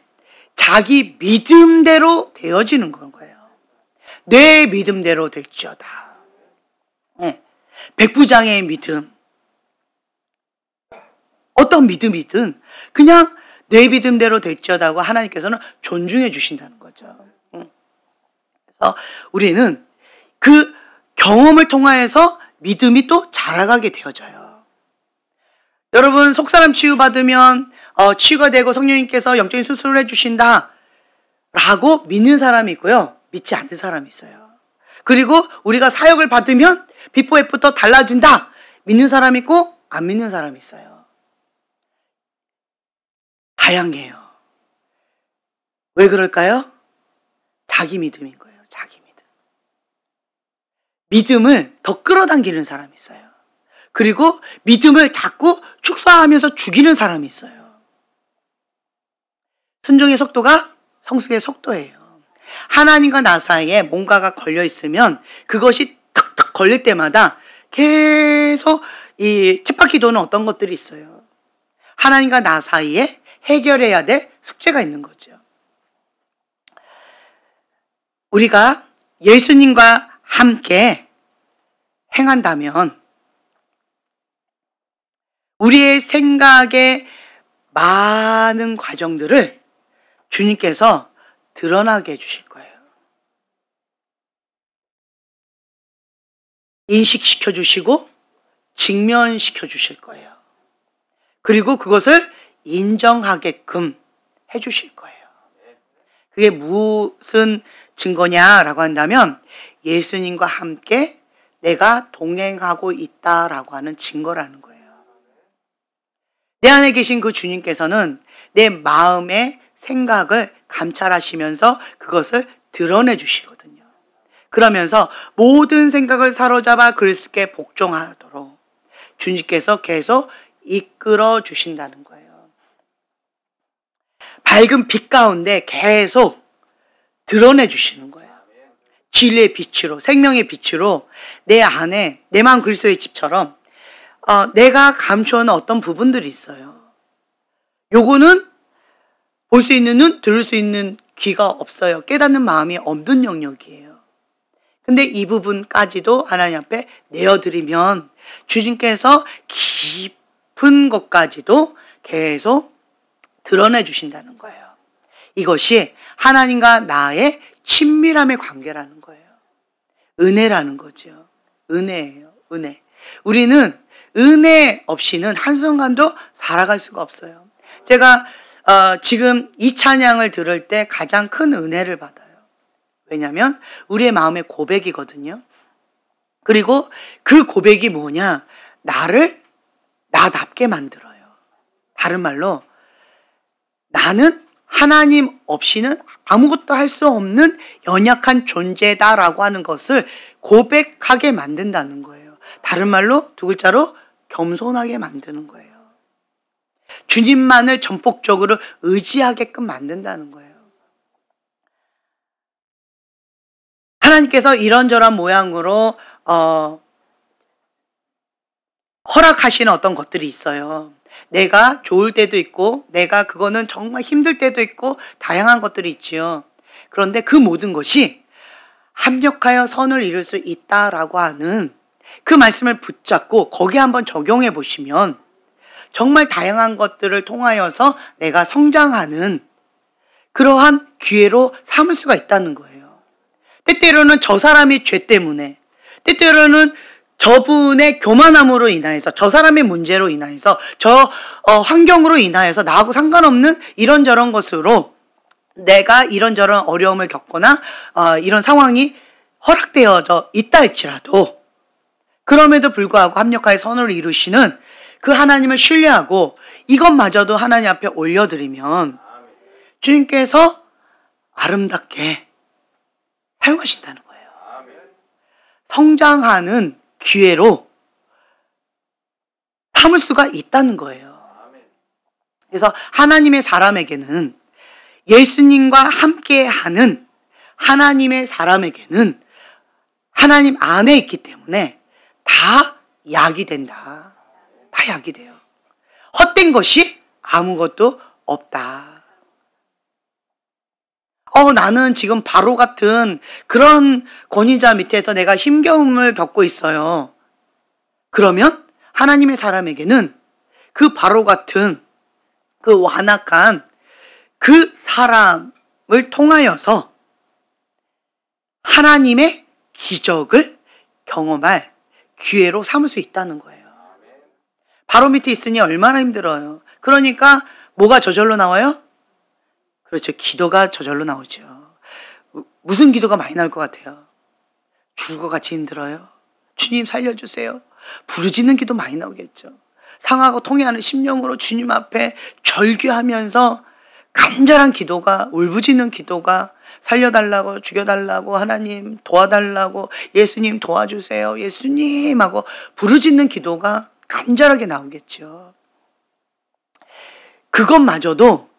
자기 믿음대로 되어지는 거예요. 내 믿음대로 될지어다. 네. 백부장의 믿음. 어떤 믿음이든 그냥 내 믿음대로 될지어다고 하나님께서는 존중해 주신다는 거죠. 그래서 우리는 그 경험을 통하여서 믿음이 또 자라가게 되어져요. 여러분, 속사람 치유받으면 치유가 되고 성령님께서 영적인 수술을 해주신다 라고 믿는 사람이 있고요, 믿지 않는 사람이 있어요. 그리고 우리가 사역을 받으면 비포 애프터 달라진다, 믿는 사람이 있고 안 믿는 사람이 있어요. 다양해요. 왜 그럴까요? 자기 믿음인 거예요. 자기 믿음. 믿음을 더 끌어당기는 사람이 있어요. 그리고 믿음을 자꾸 축소하면서 죽이는 사람이 있어요. 순종의 속도가 성숙의 속도예요. 하나님과 나 사이에 뭔가가 걸려 있으면 그것이 탁탁 걸릴 때마다 계속 이 쳇바퀴 도는 어떤 것들이 있어요. 하나님과 나 사이에 해결해야 될 숙제가 있는 거죠. 우리가 예수님과 함께 행한다면 우리의 생각의 많은 과정들을 주님께서 드러나게 해주실 거예요. 인식시켜 주시고 직면시켜 주실 거예요. 그리고 그것을 인정하게끔 해주실 거예요. 그게 무슨 증거냐라고 한다면 예수님과 함께 내가 동행하고 있다라고 하는 증거라는 거예요. 내 안에 계신 그 주님께서는 내 마음의 생각을 감찰하시면서 그것을 드러내 주시거든요. 그러면서 모든 생각을 사로잡아 그리스도께 복종하도록 주님께서 계속 이끌어 주신다는 거예요. 밝은 빛 가운데 계속 드러내 주시는 거예요. 진리의 빛으로, 생명의 빛으로 내 안에, 내 마음 그리스도의 집처럼 내가 감추어놓은 어떤 부분들이 있어요. 요거는 볼 수 있는 눈, 들을 수 있는 귀가 없어요. 깨닫는 마음이 없는 영역이에요. 근데 이 부분까지도 하나님 앞에 내어드리면 주님께서 깊은 것까지도 계속 드러내 주신다는 거예요. 이것이 하나님과 나의 친밀함의 관계라는 거예요. 은혜라는 거죠. 은혜예요. 은혜. 우리는 은혜 없이는 한순간도 살아갈 수가 없어요. 제가 지금 이 찬양을 들을 때 가장 큰 은혜를 받아요. 왜냐하면 우리의 마음의 고백이거든요. 그리고 그 고백이 뭐냐? 나를 나답게 만들어요. 다른 말로 나는 하나님 없이는 아무것도 할 수 없는 연약한 존재다라고 하는 것을 고백하게 만든다는 거예요. 다른 말로 두 글자로 겸손하게 만드는 거예요. 주님만을 전폭적으로 의지하게끔 만든다는 거예요. 하나님께서 이런저런 모양으로 허락하시는 어떤 것들이 있어요. 내가 좋을 때도 있고 내가 그거는 정말 힘들 때도 있고 다양한 것들이 있지요. 그런데 그 모든 것이 합력하여 선을 이룰 수 있다라고 하는 그 말씀을 붙잡고 거기에 한번 적용해 보시면 정말 다양한 것들을 통하여서 내가 성장하는 그러한 기회로 삼을 수가 있다는 거예요. 때때로는 저 사람의 죄 때문에, 때때로는 저분의 교만함으로 인하여서, 저 사람의 문제로 인하여서, 저 환경으로 인하여서 나하고 상관없는 이런저런 것으로 내가 이런저런 어려움을 겪거나 이런 상황이 허락되어져 있다 할지라도 그럼에도 불구하고 합력하여 선을 이루시는 그 하나님을 신뢰하고 이것마저도 하나님 앞에 올려드리면 주님께서 아름답게 사용하신다는 거예요. 성장하는 기회로 삼을 수가 있다는 거예요. 그래서 하나님의 사람에게는, 예수님과 함께하는 하나님의 사람에게는 하나님 안에 있기 때문에 다 약이 된다. 다 약이 돼요. 헛된 것이 아무것도 없다. 나는 지금 바로 같은 그런 권위자 밑에서 내가 힘겨움을 겪고 있어요. 그러면 하나님의 사람에게는 그 바로 같은 그 완악한 그 사람을 통하여서 하나님의 기적을 경험할 기회로 삼을 수 있다는 거예요. 바로 밑에 있으니 얼마나 힘들어요. 그러니까 뭐가 저절로 나와요? 그렇죠. 기도가 저절로 나오죠. 무슨 기도가 많이 나올 것 같아요? 죽을 것 같이 힘들어요. 주님 살려주세요. 부르짖는 기도 많이 나오겠죠. 상하고 통해하는 심령으로 주님 앞에 절규하면서 간절한 기도가, 울부짖는 기도가, 살려달라고, 죽여달라고, 하나님 도와달라고, 예수님 도와주세요, 예수님 하고 부르짖는 기도가 간절하게 나오겠죠. 그것마저도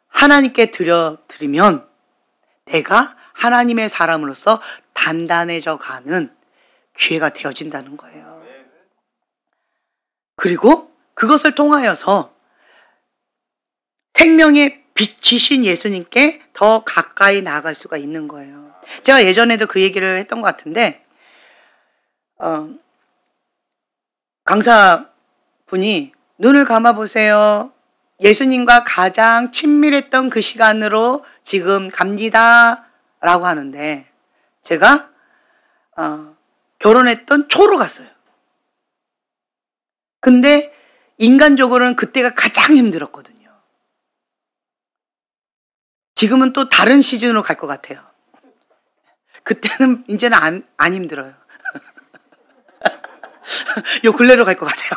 하나님께 드리면 내가 하나님의 사람으로서 단단해져 가는 기회가 되어진다는 거예요. 그리고 그것을 통하여서 생명의 빛이신 예수님께 더 가까이 나아갈 수가 있는 거예요. 제가 예전에도 그 얘기를 했던 것 같은데, 강사분이 눈을 감아보세요. 예수님과 가장 친밀했던 그 시간으로 지금 갑니다 라고 하는데, 제가 결혼했던 초로 갔어요. 근데 인간적으로는 그때가 가장 힘들었거든요. 지금은 또 다른 시즌으로 갈 것 같아요. 그때는 이제는 안 힘들어요. 요 근래로 갈 것 같아요.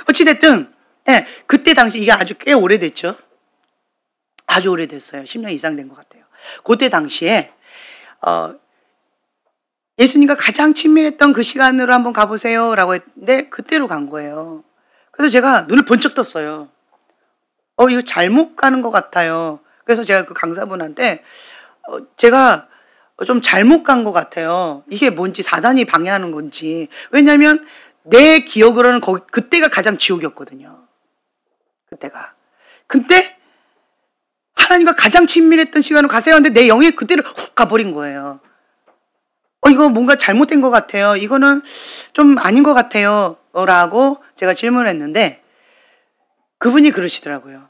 어찌됐든 네, 그때 당시 이게 아주 꽤 오래됐죠. 아주 오래됐어요. 10년 이상 된 것 같아요. 그때 당시에 예수님과 가장 친밀했던 그 시간으로 한번 가보세요 라고 했는데 그때로 간 거예요. 그래서 제가 눈을 번쩍 떴어요. 이거 잘못 가는 것 같아요. 그래서 제가 그 강사분한테 제가 좀 잘못 간 것 같아요. 이게 뭔지 사단이 방해하는 건지. 왜냐하면 내 기억으로는 그때가 가장 지옥이었거든요. 그때가. 근데 하나님과 가장 친밀했던 시간으로 가세요 하는데 내 영이 그때로 훅 가버린 거예요. 이거 뭔가 잘못된 것 같아요. 이거는 좀 아닌 것 같아요. 라고 제가 질문했는데 그분이 그러시더라고요.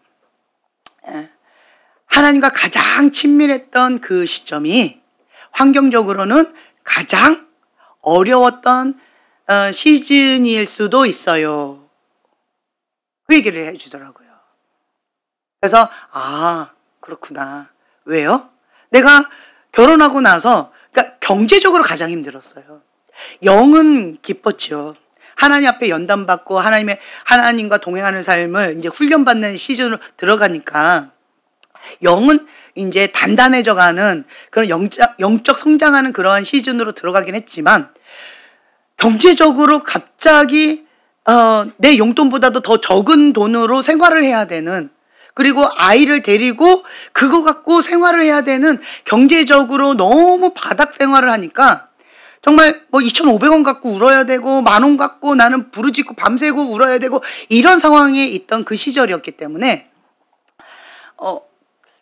하나님과 가장 친밀했던 그 시점이 환경적으로는 가장 어려웠던 시즌일 수도 있어요. 그 얘기를 해주더라고요. 그래서 그렇구나. 왜요? 내가 결혼하고 나서 그러니까 경제적으로 가장 힘들었어요. 영은 기뻤죠. 하나님 앞에 연단받고 하나님과 동행하는 삶을 이제 훈련받는 시즌으로 들어가니까 영은 이제 단단해져가는 그런 영적 성장하는 그러한 시즌으로 들어가긴 했지만 경제적으로 갑자기 내 용돈보다도 더 적은 돈으로 생활을 해야 되는, 그리고 아이를 데리고 그거 갖고 생활을 해야 되는, 경제적으로 너무 바닥 생활을 하니까 정말 2,500원 갖고 울어야 되고 10,000원 갖고 나는 부르짖고 밤새고 울어야 되고 이런 상황에 있던 그 시절이었기 때문에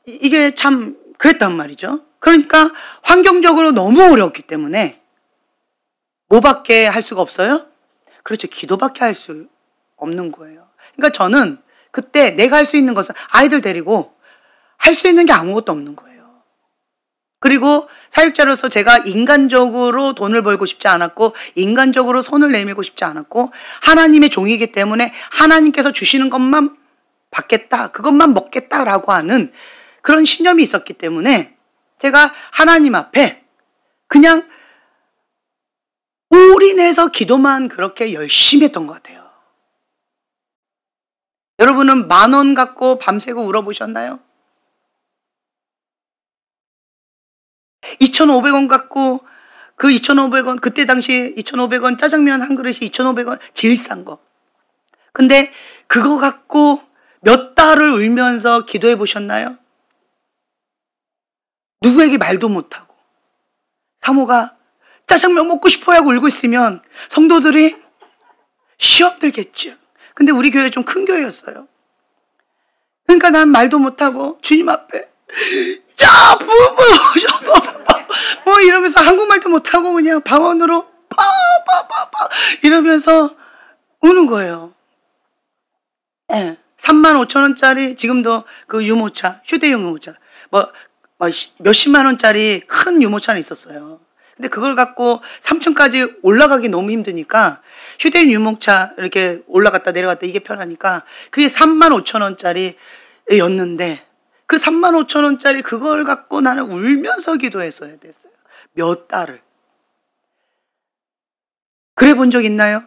이게 참 그랬단 말이죠. 그러니까 환경적으로 너무 어려웠기 때문에 뭐밖에 할 수가 없어요? 그렇죠. 기도밖에 할 수 없는 거예요. 그러니까 저는 그때 내가 할 수 있는 것은 아이들 데리고 할 수 있는 게 아무것도 없는 거예요. 그리고 사역자로서 제가 인간적으로 돈을 벌고 싶지 않았고 인간적으로 손을 내밀고 싶지 않았고 하나님의 종이기 때문에 하나님께서 주시는 것만 받겠다, 그것만 먹겠다라고 하는 그런 신념이 있었기 때문에 제가 하나님 앞에 그냥 올인해서 기도만 그렇게 열심히 했던 것 같아요. 여러분은 10,000원 갖고 밤새고 울어보셨나요? 2,500원 갖고 그 2,500원, 그때 당시에 2,500원 짜장면 한 그릇이 2,500원 제일 싼 거. 근데 그거 갖고 몇 달을 울면서 기도해 보셨나요? 누구에게 말도 못하고 사모가 짜장면 먹고 싶어요 하고 울고 있으면 성도들이 시험 들겠죠. 근데 우리 교회 좀 큰 교회였어요. 그러니까 난 말도 못하고 주님 앞에 뭐 이러면서 한국말도 못하고 그냥 방언으로 파파파파 이러면서 우는 거예요. 예. 35,000원짜리 지금도 그 유모차, 휴대용 유모차 뭐 몇십만 원짜리 큰 유모차는 있었어요. 근데 그걸 갖고 3층까지 올라가기 너무 힘드니까 휴대용 유모차 이렇게 올라갔다 내려갔다 이게 편하니까 그게 35,000원짜리였는데 그 35,000원짜리 그걸 갖고 나는 울면서 기도했어야 됐어요. 몇 달을. 그래 본 적 있나요?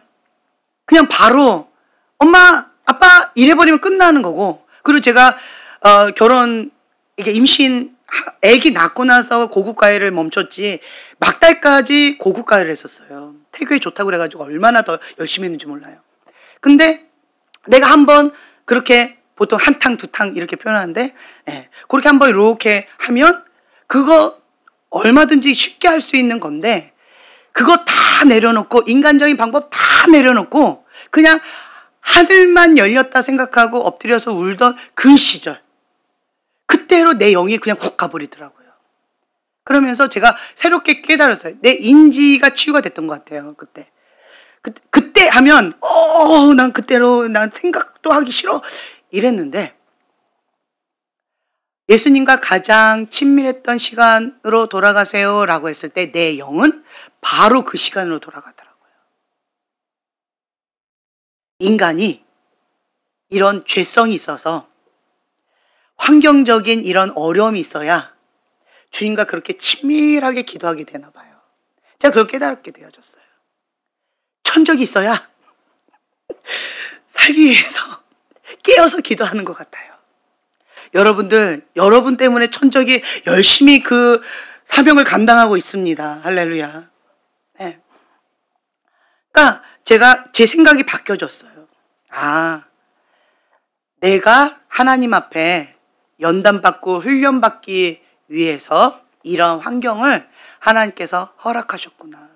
그냥 바로 엄마 아빠 이래버리면 끝나는 거고, 그리고 제가 결혼 이게 임신 아기 낳고 나서 고국가해를 멈췄지 막달까지 고국가해를 했었어요. 태교에 좋다고 그래가지고 얼마나 더 열심히 했는지 몰라요. 근데 내가 한번 그렇게 보통 한 탕 두 탕 이렇게 표현하는데, 예, 그렇게 한번 이렇게 하면 그거 얼마든지 쉽게 할 수 있는 건데 그거 다 내려놓고 인간적인 방법 다 내려놓고 그냥 하늘만 열렸다 생각하고 엎드려서 울던 그 시절, 그때로 내 영이 그냥 훅 가버리더라고요. 그러면서 제가 새롭게 깨달았어요. 내 인지가 치유가 됐던 것 같아요. 그때 하면 난 그때로 난 생각도 하기 싫어 이랬는데, 예수님과 가장 친밀했던 시간으로 돌아가세요 라고 했을 때 내 영은 바로 그 시간으로 돌아가더라고요. 인간이 이런 죄성이 있어서 환경적인 이런 어려움이 있어야 주님과 그렇게 친밀하게 기도하게 되나 봐요. 제가 그걸 깨달게 되어졌어요. 천적이 있어야 살기 위해서 깨어서 기도하는 것 같아요. 여러분들, 여러분 때문에 천적이 열심히 그 사명을 감당하고 있습니다. 할렐루야. 네. 그러니까 제 생각이 바뀌어졌어요. 내가 하나님 앞에 연단받고 훈련받기 위해서 이런 환경을 하나님께서 허락하셨구나.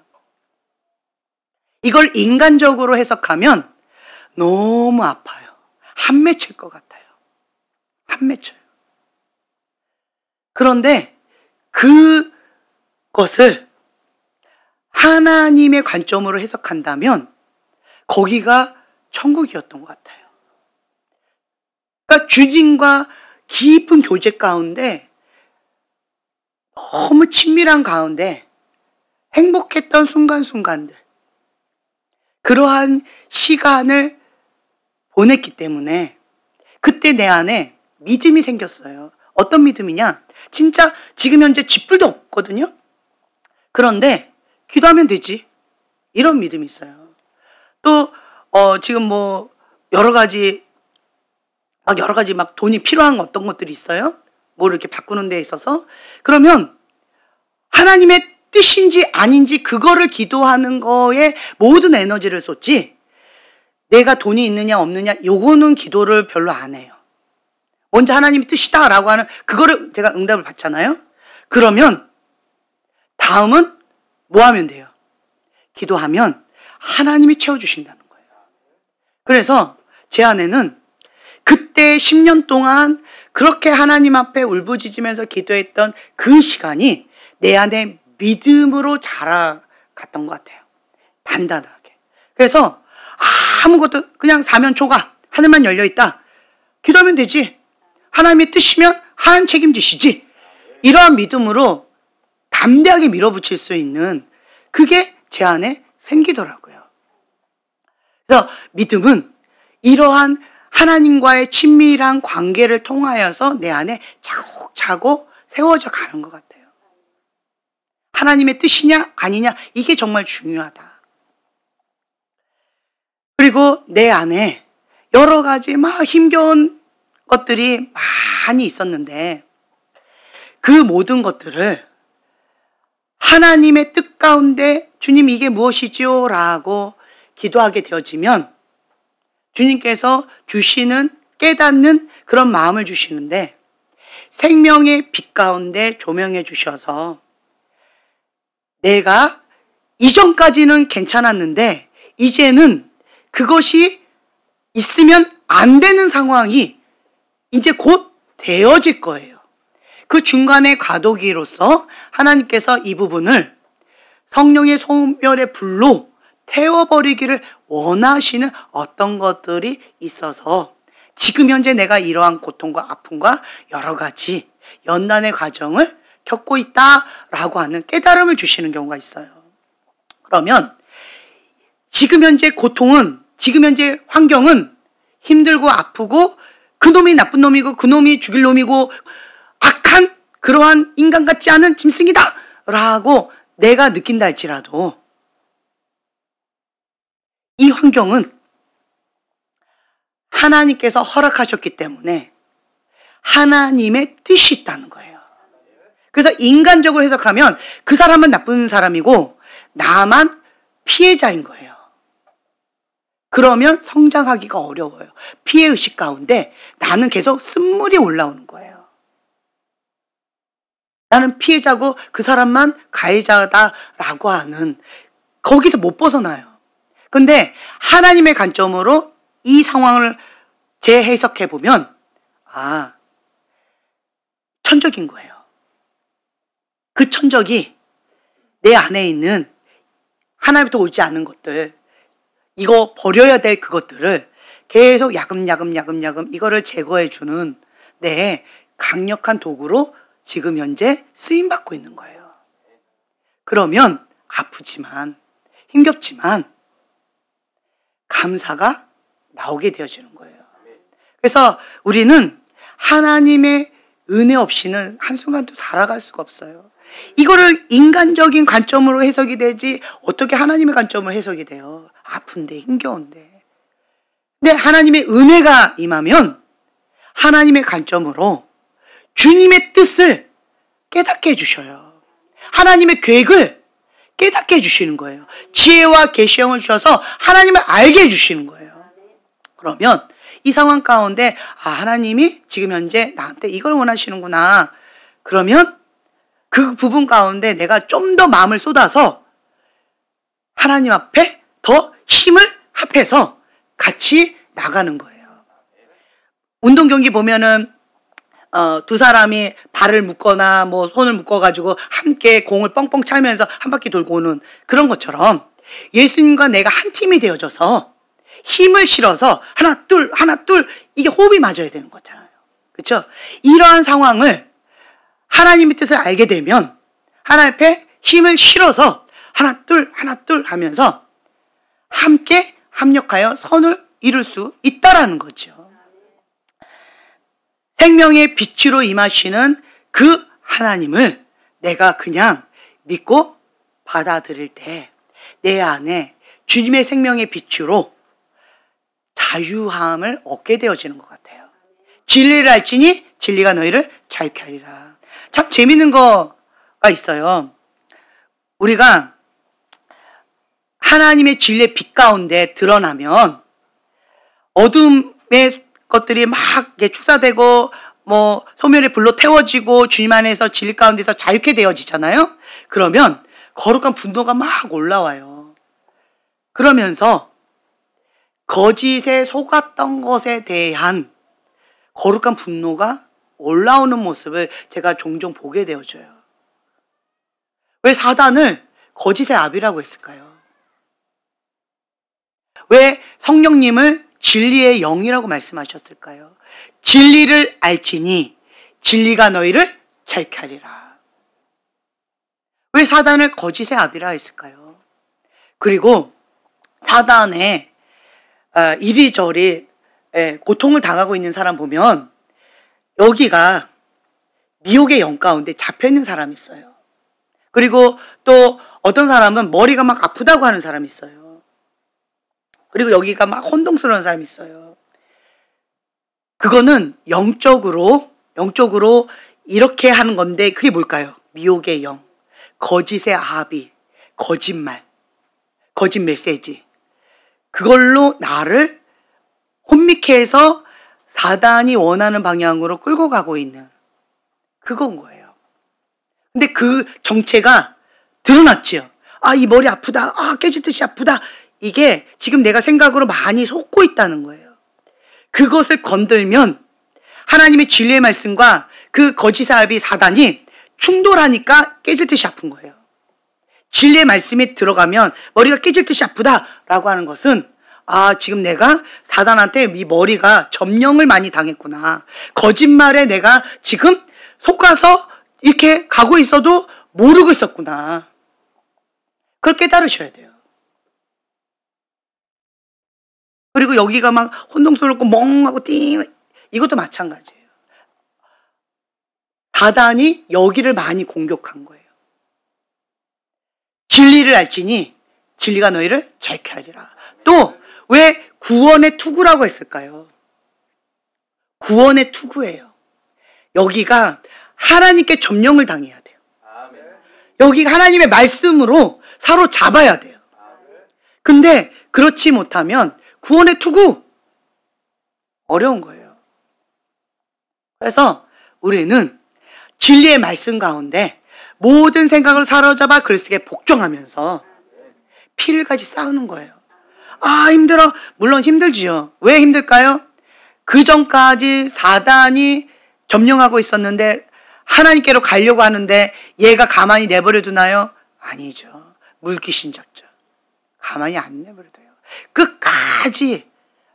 이걸 인간적으로 해석하면 너무 아파요. 한 맺힐 것 같아요. 한 맺혀요. 그런데 그것을 하나님의 관점으로 해석한다면 거기가 천국이었던 것 같아요. 그러니까 주님과 깊은 교제 가운데 너무 친밀한 가운데 행복했던 순간순간들, 그러한 시간을 보냈기 때문에 그때 내 안에 믿음이 생겼어요. 어떤 믿음이냐? 진짜 지금 현재 쥐뿔도 없거든요. 그런데 기도하면 되지. 이런 믿음이 있어요. 또 지금 뭐 여러 가지 막 돈이 필요한 어떤 것들이 있어요. 뭐 이렇게 바꾸는 데 있어서. 그러면 하나님의 뜻인지 아닌지 그거를 기도하는 거에 모든 에너지를 쏟지, 내가 돈이 있느냐 없느냐 요거는 기도를 별로 안 해요. 먼저 하나님의 뜻이다라고 하는 그거를 제가 응답을 받잖아요. 그러면 다음은 뭐 하면 돼요? 기도하면 하나님이 채워주신다는 거예요. 그래서 제 안에는 그때 10년 동안 그렇게 하나님 앞에 울부짖으면서 기도했던 그 시간이 내 안에 믿음으로 자라갔던 것 같아요. 단단하게. 그래서 아무것도 그냥 사면초가 하늘만 열려있다. 기도하면 되지. 하나님의 뜻이면 하나님 책임지시지. 이러한 믿음으로 담대하게 밀어붙일 수 있는 그게 제 안에 생기더라고요. 그래서 믿음은 이러한 하나님과의 친밀한 관계를 통하여서 내 안에 차곡차곡 세워져 가는 것 같아요. 하나님의 뜻이냐 아니냐 이게 정말 중요하다. 그리고 내 안에 여러 가지 막 힘겨운 것들이 많이 있었는데 그 모든 것들을 하나님의 뜻 가운데 주님 이게 무엇이지요? 라고 기도하게 되어지면 주님께서 주시는 깨닫는 그런 마음을 주시는데 생명의 빛 가운데 조명해 주셔서 내가 이전까지는 괜찮았는데 이제는 그것이 있으면 안 되는 상황이 이제 곧 되어질 거예요. 그 중간에 과도기로서 하나님께서 이 부분을 성령의 소멸의 불로 태워버리기를 원하시는 어떤 것들이 있어서 지금 현재 내가 이러한 고통과 아픔과 여러 가지 연단의 과정을 겪고 있다라고 하는 깨달음을 주시는 경우가 있어요. 그러면 지금 현재 고통은, 지금 현재 환경은 힘들고 아프고 그놈이 나쁜 놈이고 그놈이 죽일 놈이고 악한 그러한 인간 같지 않은 짐승이다 라고 내가 느낀다 할지라도 이 환경은 하나님께서 허락하셨기 때문에 하나님의 뜻이 있다는 거예요. 그래서 인간적으로 해석하면 그 사람은 나쁜 사람이고 나만 피해자인 거예요. 그러면 성장하기가 어려워요. 피해의식 가운데 나는 계속 쓴물이 올라오는 거예요. 나는 피해자고 그 사람만 가해자다라고 하는, 거기서 못 벗어나요. 근데 하나님의 관점으로 이 상황을 재해석해 보면 천적인 거예요. 그 천적이 내 안에 있는 하나님부터 오지 않은 것들, 이거 버려야 될 그것들을 계속 야금야금 이거를 제거해 주는 내 강력한 도구로 지금 현재 쓰임받고 있는 거예요. 그러면 아프지만 힘겹지만 감사가 나오게 되어지는 거예요. 그래서 우리는 하나님의 은혜 없이는 한순간도 살아갈 수가 없어요. 이거를 인간적인 관점으로 해석이 되지 어떻게 하나님의 관점으로 해석이 돼요? 아픈데 힘겨운데. 근데 하나님의 은혜가 임하면 하나님의 관점으로 주님의 뜻을 깨닫게 해주셔요. 하나님의 계획을 깨닫게 해주시는 거예요. 지혜와 계시형을 주셔서 하나님을 알게 해주시는 거예요. 그러면 이 상황 가운데 하나님이 지금 현재 나한테 이걸 원하시는구나. 그러면 그 부분 가운데 내가 좀 더 마음을 쏟아서 하나님 앞에 더 힘을 합해서 같이 나가는 거예요. 운동 경기 보면은 두 사람이 발을 묶거나 뭐 손을 묶어가지고 함께 공을 뻥뻥 차면서 한 바퀴 돌고 오는 그런 것처럼 예수님과 내가 한 팀이 되어져서 힘을 실어서 하나 둘 이게 호흡이 맞아야 되는 거잖아요. 그렇죠? 이러한 상황을 하나님의 뜻을 알게 되면 하나님 앞에 힘을 실어서 하나 둘 하면서 함께 합력하여 선을 이룰 수 있다라는 거죠. 생명의 빛으로 임하시는 그 하나님을 내가 그냥 믿고 받아들일 때 내 안에 주님의 생명의 빛으로 자유함을 얻게 되어지는 것 같아요. 진리를 알지니 진리가 너희를 자유케 하리라. 참 재밌는 거가 있어요. 우리가 하나님의 진리의 빛 가운데 드러나면 어둠의 것들이 막 축사되고 뭐 소멸의 불로 태워지고 주님 안에서 진리 가운데서 자유케 되어지잖아요. 그러면 거룩한 분노가 막 올라와요. 그러면서 거짓에 속았던 것에 대한 거룩한 분노가 올라오는 모습을 제가 종종 보게 되어져요. 왜 사단을 거짓의 아비라고 했을까요? 왜 성령님을 진리의 영이라고 말씀하셨을까요? 진리를 알지니 진리가 너희를 자유케 하리라. 왜 사단을 거짓의 아비라 했을까요? 그리고 사단의 이리저리 고통을 당하고 있는 사람 보면 여기가 미혹의 영 가운데 잡혀있는 사람이 있어요. 그리고 또 어떤 사람은 머리가 막 아프다고 하는 사람이 있어요. 그리고 여기가 막 혼동스러운 사람이 있어요. 그거는 영적으로 이렇게 하는 건데 그게 뭘까요? 미혹의 영, 거짓의 아비, 거짓말, 거짓 메시지. 그걸로 나를 혼미케 해서 사단이 원하는 방향으로 끌고 가고 있는 그건 거예요. 근데 그 정체가 드러났죠. 이 머리 아프다. 깨지듯이 아프다. 이게 지금 내가 생각으로 많이 속고 있다는 거예요. 그것을 건들면 하나님의 진리의 말씀과 그 거짓 사업이 사단이 충돌하니까 깨질 듯이 아픈 거예요. 진리의 말씀이 들어가면 머리가 깨질 듯이 아프다라고 하는 것은 지금 내가 사단한테 이 머리가 점령을 많이 당했구나. 거짓말에 내가 지금 속아서 이렇게 가고 있어도 모르고 있었구나. 그걸 깨달으셔야 돼요. 그리고 여기가 막 혼동스럽고 멍하고 띵, 이것도 마찬가지예요. 사단이 여기를 많이 공격한 거예요. 진리를 알지니 진리가 너희를 자유케 하리라. 또 왜 구원의 투구라고 했을까요? 구원의 투구예요. 여기가 하나님께 점령을 당해야 돼요. 여기가 하나님의 말씀으로 사로잡아야 돼요. 근데 그렇지 못하면 구원의 투구 어려운 거예요. 그래서 우리는 진리의 말씀 가운데 모든 생각을 사로잡아 그리스도께 복종하면서 피를까지 쌓는 거예요. 힘들어. 물론 힘들지요. 왜 힘들까요? 그 전까지 사단이 점령하고 있었는데 하나님께로 가려고 하는데 얘가 가만히 내버려 두나요? 아니죠. 물귀신 작전. 가만히 안 내버려 둬요. 끝까지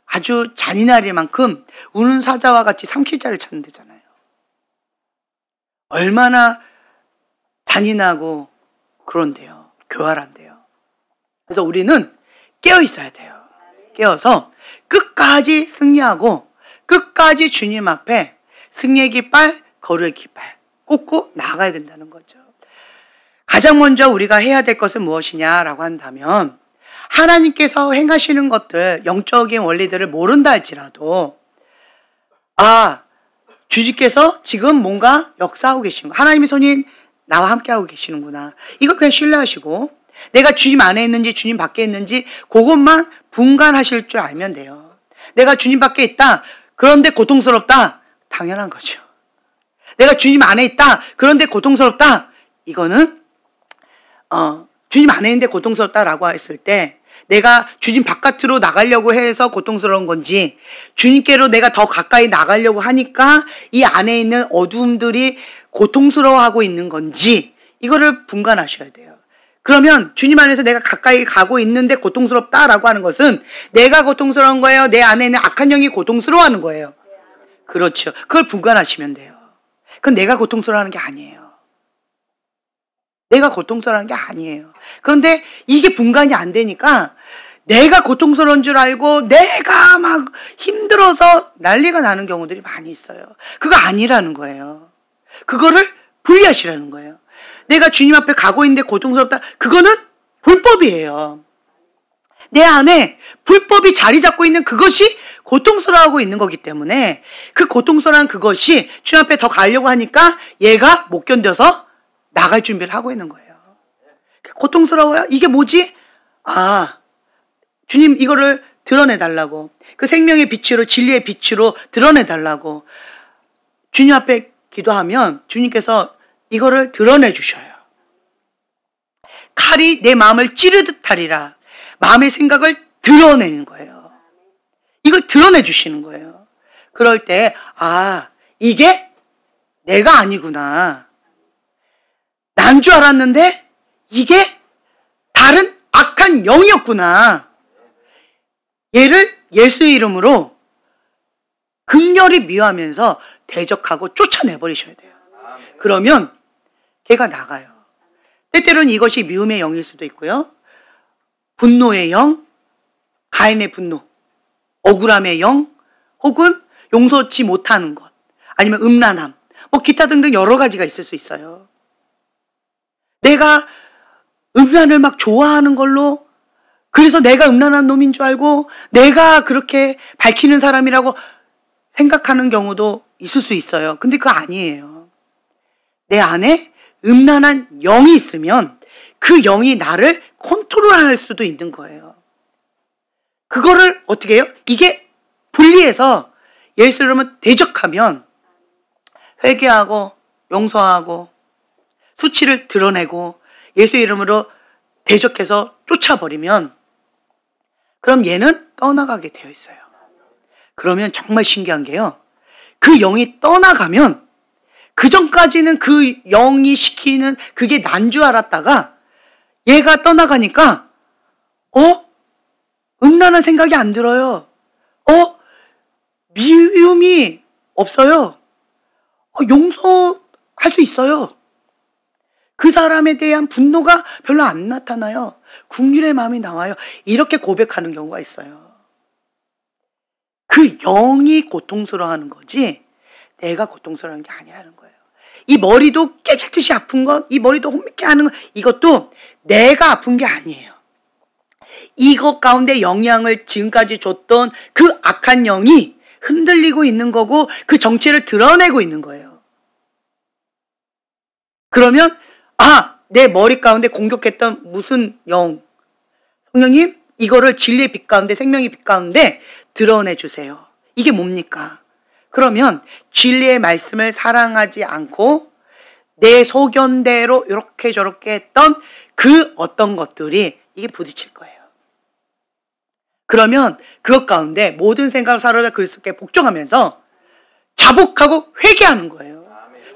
아주 잔인할 만큼 우는 사자와 같이 삼킬 자를 찾는 데잖아요. 얼마나 잔인하고 그런데요. 교활한데요. 그래서 우리는 깨어 있어야 돼요. 깨어서 끝까지 승리하고 끝까지 주님 앞에 승리의 깃발, 거룩의 깃발 꽂고 나가야 된다는 거죠. 가장 먼저 우리가 해야 될 것은 무엇이냐라고 한다면 하나님께서 행하시는 것들, 영적인 원리들을 모른다 할지라도 주님께서 지금 뭔가 역사하고 계신 거, 하나님의 손이 나와 함께하고 계시는구나. 이거 그냥 신뢰하시고 내가 주님 안에 있는지 주님 밖에 있는지 그것만 분간하실 줄 알면 돼요. 내가 주님 밖에 있다. 그런데 고통스럽다. 당연한 거죠. 내가 주님 안에 있다. 그런데 고통스럽다. 이거는 주님 안에 있는데 고통스럽다라고 했을 때 내가 주님 바깥으로 나가려고 해서 고통스러운 건지 주님께로 내가 더 가까이 나가려고 하니까 이 안에 있는 어두움들이 고통스러워하고 있는 건지 이거를 분간하셔야 돼요. 그러면 주님 안에서 내가 가까이 가고 있는데 고통스럽다라고 하는 것은 내가 고통스러운 거예요? 내 안에 있는 악한 영이 고통스러워하는 거예요? 그렇죠. 그걸 분간하시면 돼요. 그건 내가 고통스러워하는 게 아니에요. 내가 고통스러워하는 게 아니에요. 그런데 이게 분간이 안 되니까 내가 고통스러운 줄 알고 내가 막 힘들어서 난리가 나는 경우들이 많이 있어요. 그거 아니라는 거예요. 그거를 분리하시라는 거예요. 내가 주님 앞에 가고 있는데 고통스럽다. 그거는 불법이에요. 내 안에 불법이 자리 잡고 있는 그것이 고통스러워하고 있는 거기 때문에 그 고통스러운 그것이 주님 앞에 더 가려고 하니까 얘가 못 견뎌서 나갈 준비를 하고 있는 거예요. 고통스러워요? 이게 뭐지? 주님 이거를 드러내달라고. 그 생명의 빛으로 진리의 빛으로 드러내달라고. 주님 앞에 기도하면 주님께서 이거를 드러내 주셔요. 칼이 내 마음을 찌르듯 하리라. 마음의 생각을 드러내는 거예요. 이걸 드러내 주시는 거예요. 그럴 때 이게 내가 아니구나. 난 줄 알았는데 이게 다른 악한 영이었구나. 얘를 예수의 이름으로 극렬히 미워하면서 대적하고 쫓아내버리셔야 돼요. 그러면 걔가 나가요. 때때로는 이것이 미움의 영일 수도 있고요. 분노의 영, 가인의 분노, 억울함의 영, 혹은 용서치 못하는 것, 아니면 음란함, 기타 등등 여러 가지가 있을 수 있어요. 내가 음란을 막 좋아하는 걸로, 그래서 내가 음란한 놈인 줄 알고 내가 그렇게 밝히는 사람이라고 생각하는 경우도 있을 수 있어요. 근데 그거 아니에요. 내 안에 음란한 영이 있으면 그 영이 나를 컨트롤할 수도 있는 거예요. 그거를 어떻게 해요? 이게 분리해서 예수 이름을 대적하면 회개하고 용서하고 수치를 드러내고 예수 이름으로 대적해서 쫓아버리면 그럼 얘는 떠나가게 되어 있어요. 그러면 정말 신기한 게요. 그 영이 떠나가면 그 전까지는 그 영이 시키는 그게 난 줄 알았다가 얘가 떠나가니까 음란한 생각이 안 들어요. 미움이 없어요. 용서할 수 있어요. 그 사람에 대한 분노가 별로 안 나타나요. 긍휼의 마음이 나와요. 이렇게 고백하는 경우가 있어요. 그 영이 고통스러워하는 거지 내가 고통스러운 게 아니라는 거예요. 이 머리도 깨질 듯이 아픈 것, 이 머리도 혼미케 하는 것, 이것도 내가 아픈 게 아니에요. 이것 가운데 영향을 지금까지 줬던 그 악한 영이 흔들리고 있는 거고 그 정체를 드러내고 있는 거예요. 그러면 내 머리 가운데 공격했던 무슨 영, 성령님 이거를 진리의 빛 가운데 생명의 빛 가운데 드러내 주세요. 이게 뭡니까? 그러면 진리의 말씀을 사랑하지 않고 내 소견대로 이렇게 저렇게 했던 그 어떤 것들이 이게 부딪힐 거예요. 그러면 그것 가운데 모든 생각을 사로잡아 그리스도께 복종하면서 자복하고 회개하는 거예요.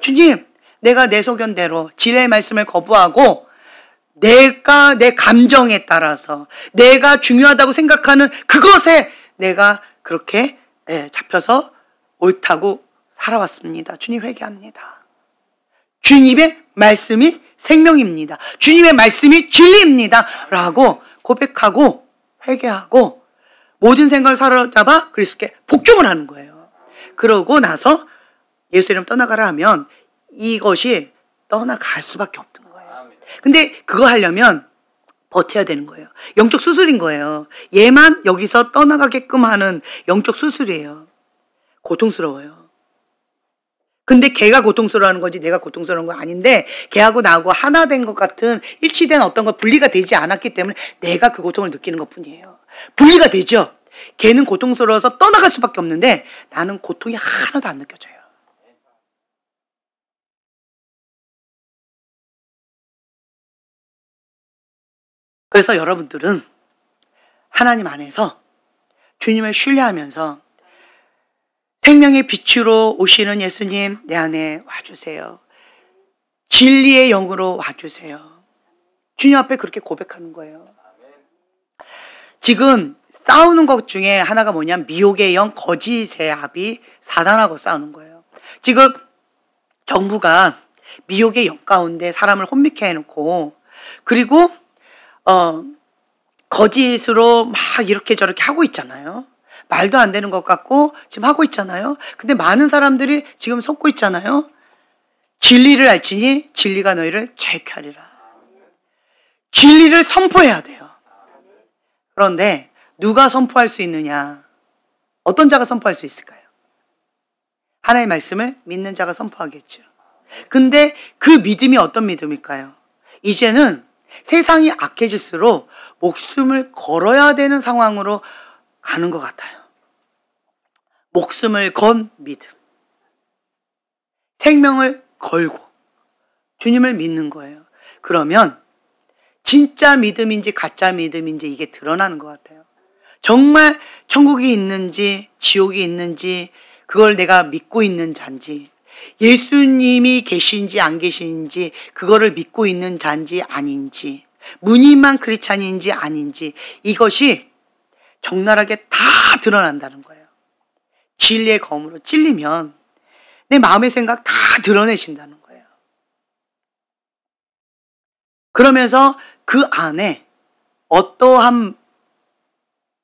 주님, 내가 내 소견대로 진리의 말씀을 거부하고 내가 내 감정에 따라서 내가 중요하다고 생각하는 그것에 내가 그렇게 잡혀서 옳다고 살아왔습니다. 주님 회개합니다. 주님의 말씀이 생명입니다. 주님의 말씀이 진리입니다. 라고 고백하고 회개하고 모든 생각을 사로잡아 그리스도께 복종을 하는 거예요. 그러고 나서 예수 이름 떠나가라 하면 이것이 떠나갈 수밖에 없던 거예요. 근데 그거 하려면 버텨야 되는 거예요. 영적 수술인 거예요. 얘만 여기서 떠나가게끔 하는 영적 수술이에요. 고통스러워요. 근데 걔가 고통스러워하는 거지 내가 고통스러운 건 아닌데 걔하고 나하고 하나 된 것 같은 일치된 어떤 것 분리가 되지 않았기 때문에 내가 그 고통을 느끼는 것 뿐이에요. 분리가 되죠. 걔는 고통스러워서 떠나갈 수밖에 없는데 나는 고통이 하나도 안 느껴져요. 그래서 여러분들은 하나님 안에서 주님을 신뢰하면서 생명의 빛으로 오시는 예수님 내 안에 와주세요. 진리의 영으로 와주세요. 주님 앞에 그렇게 고백하는 거예요. 지금 싸우는 것 중에 하나가 뭐냐면 미혹의 영, 거짓의 합이 사단하고 싸우는 거예요. 지금 정부가 미혹의 영 가운데 사람을 혼미케 해놓고 그리고 거짓으로 막 이렇게 저렇게 하고 있잖아요. 말도 안 되는 것 같고 지금 하고 있잖아요. 근데 많은 사람들이 지금 속고 있잖아요. 진리를 알지니 진리가 너희를 자유케 하리라. 진리를 선포해야 돼요. 그런데 누가 선포할 수 있느냐? 어떤 자가 선포할 수 있을까요? 하나님의 말씀을 믿는 자가 선포하겠죠. 근데 그 믿음이 어떤 믿음일까요? 이제는 세상이 악해질수록 목숨을 걸어야 되는 상황으로 가는 것 같아요. 목숨을 건 믿음. 생명을 걸고 주님을 믿는 거예요. 그러면 진짜 믿음인지 가짜 믿음인지 이게 드러나는 것 같아요. 정말 천국이 있는지 지옥이 있는지 그걸 내가 믿고 있는 자인지 예수님이 계신지 안 계신지 그거를 믿고 있는 자인지 아닌지 무늬만 크리스찬인지 아닌지 이것이 적나라하게 다 드러난다는 거예요. 진리의 검으로 찔리면 내 마음의 생각 다 드러내신다는 거예요. 그러면서 그 안에 어떠한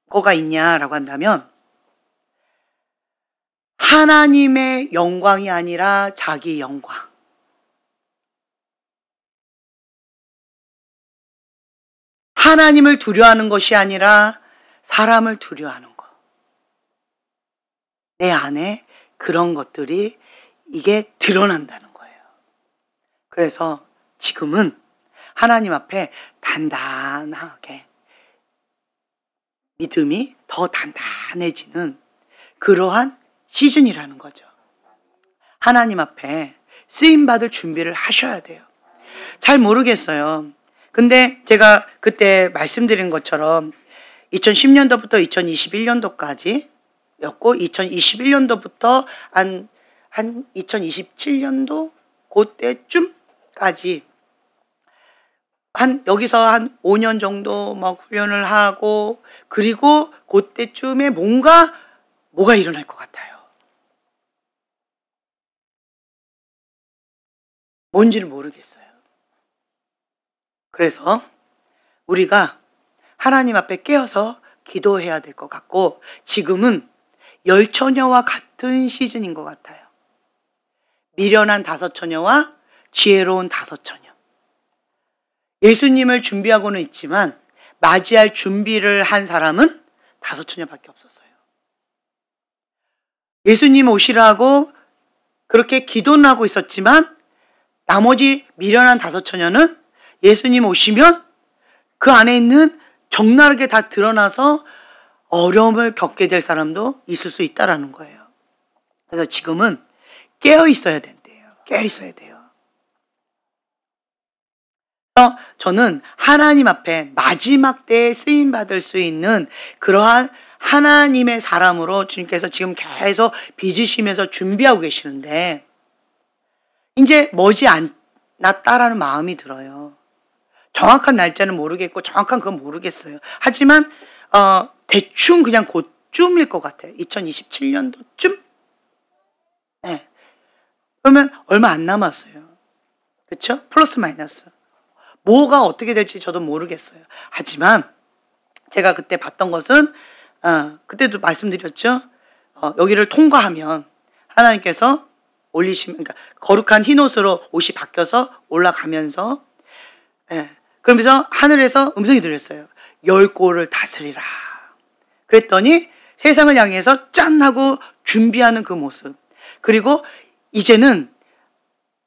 거가 있냐라고 한다면 하나님의 영광이 아니라 자기 영광. 하나님을 두려워하는 것이 아니라 사람을 두려워하는 것. 내 안에 그런 것들이 이게 드러난다는 거예요. 그래서 지금은 하나님 앞에 단단하게 믿음이 더 단단해지는 그러한 시즌이라는 거죠. 하나님 앞에 쓰임받을 준비를 하셔야 돼요. 잘 모르겠어요. 근데 제가 그때 말씀드린 것처럼 2010년도부터 2021년도까지 였고 2021년도부터 한 한 2027년도 그때쯤까지 여기서 한 5년 정도 막 훈련을 하고, 그리고 그때쯤에 뭐가 일어날 것 같아요. 뭔지를 모르겠어요. 그래서 우리가 하나님 앞에 깨어서 기도해야 될 것 같고, 지금은 열처녀와 같은 시즌인 것 같아요. 미련한 5처녀와 지혜로운 5처녀. 예수님을 준비하고는 있지만 맞이할 준비를 한 사람은 5처녀밖에 없었어요. 예수님 오시라고 그렇게 기도는 하고 있었지만 나머지 미련한 5처녀는 예수님 오시면 그 안에 있는 적나라하게 다 드러나서 어려움을 겪게 될 사람도 있을 수 있다라는 거예요. 그래서 지금은 깨어 있어야 된대요. 깨어 있어야 돼요. 저는 하나님 앞에 마지막 때에 쓰임 받을 수 있는 그러한 하나님의 사람으로 주님께서 지금 계속 빚으시면서 준비하고 계시는데, 이제 머지않았다라는 마음이 들어요. 정확한 날짜는 모르겠고 정확한 그건 모르겠어요. 하지만 대충 그냥 그쯤일 것 같아요. 2027년도쯤? 네. 그러면 얼마 안 남았어요. 그렇죠? 플러스 마이너스. 뭐가 어떻게 될지 저도 모르겠어요. 하지만 제가 그때 봤던 것은 그때도 말씀드렸죠. 여기를 통과하면 하나님께서 그러니까 거룩한 흰 옷으로 옷이 바뀌어서 올라가면서, 그러면서 하늘에서 음성이 들렸어요. 10골을 다스리라. 그랬더니 세상을 향해서 짠 하고 준비하는 그 모습. 그리고 이제는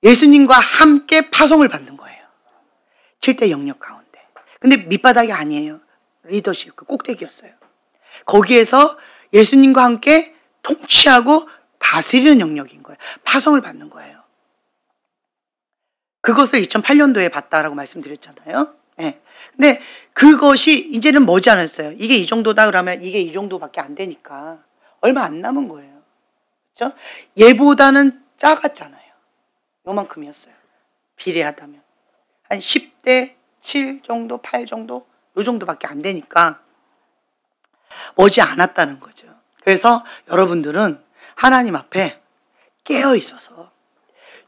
예수님과 함께 파송을 받는 거예요. 7대 영역 가운데. 근데 밑바닥이 아니에요. 리더십, 그 꼭대기였어요. 거기에서 예수님과 함께 통치하고 다스리는 영역인 거예요. 파송을 받는 거예요. 그것을 2008년도에 봤다라고 말씀드렸잖아요. 네. 근데 그것이 이제는 머지않았어요. 이게 이 정도다 그러면 이게 이 정도밖에 안 되니까 얼마 안 남은 거예요. 그렇죠? 얘보다는 작았잖아요. 요만큼이었어요. 비례하다면. 한 10대 7 정도, 8 정도, 요 정도밖에 안 되니까 머지않았다는 거죠. 그래서 여러분들은 하나님 앞에 깨어 있어서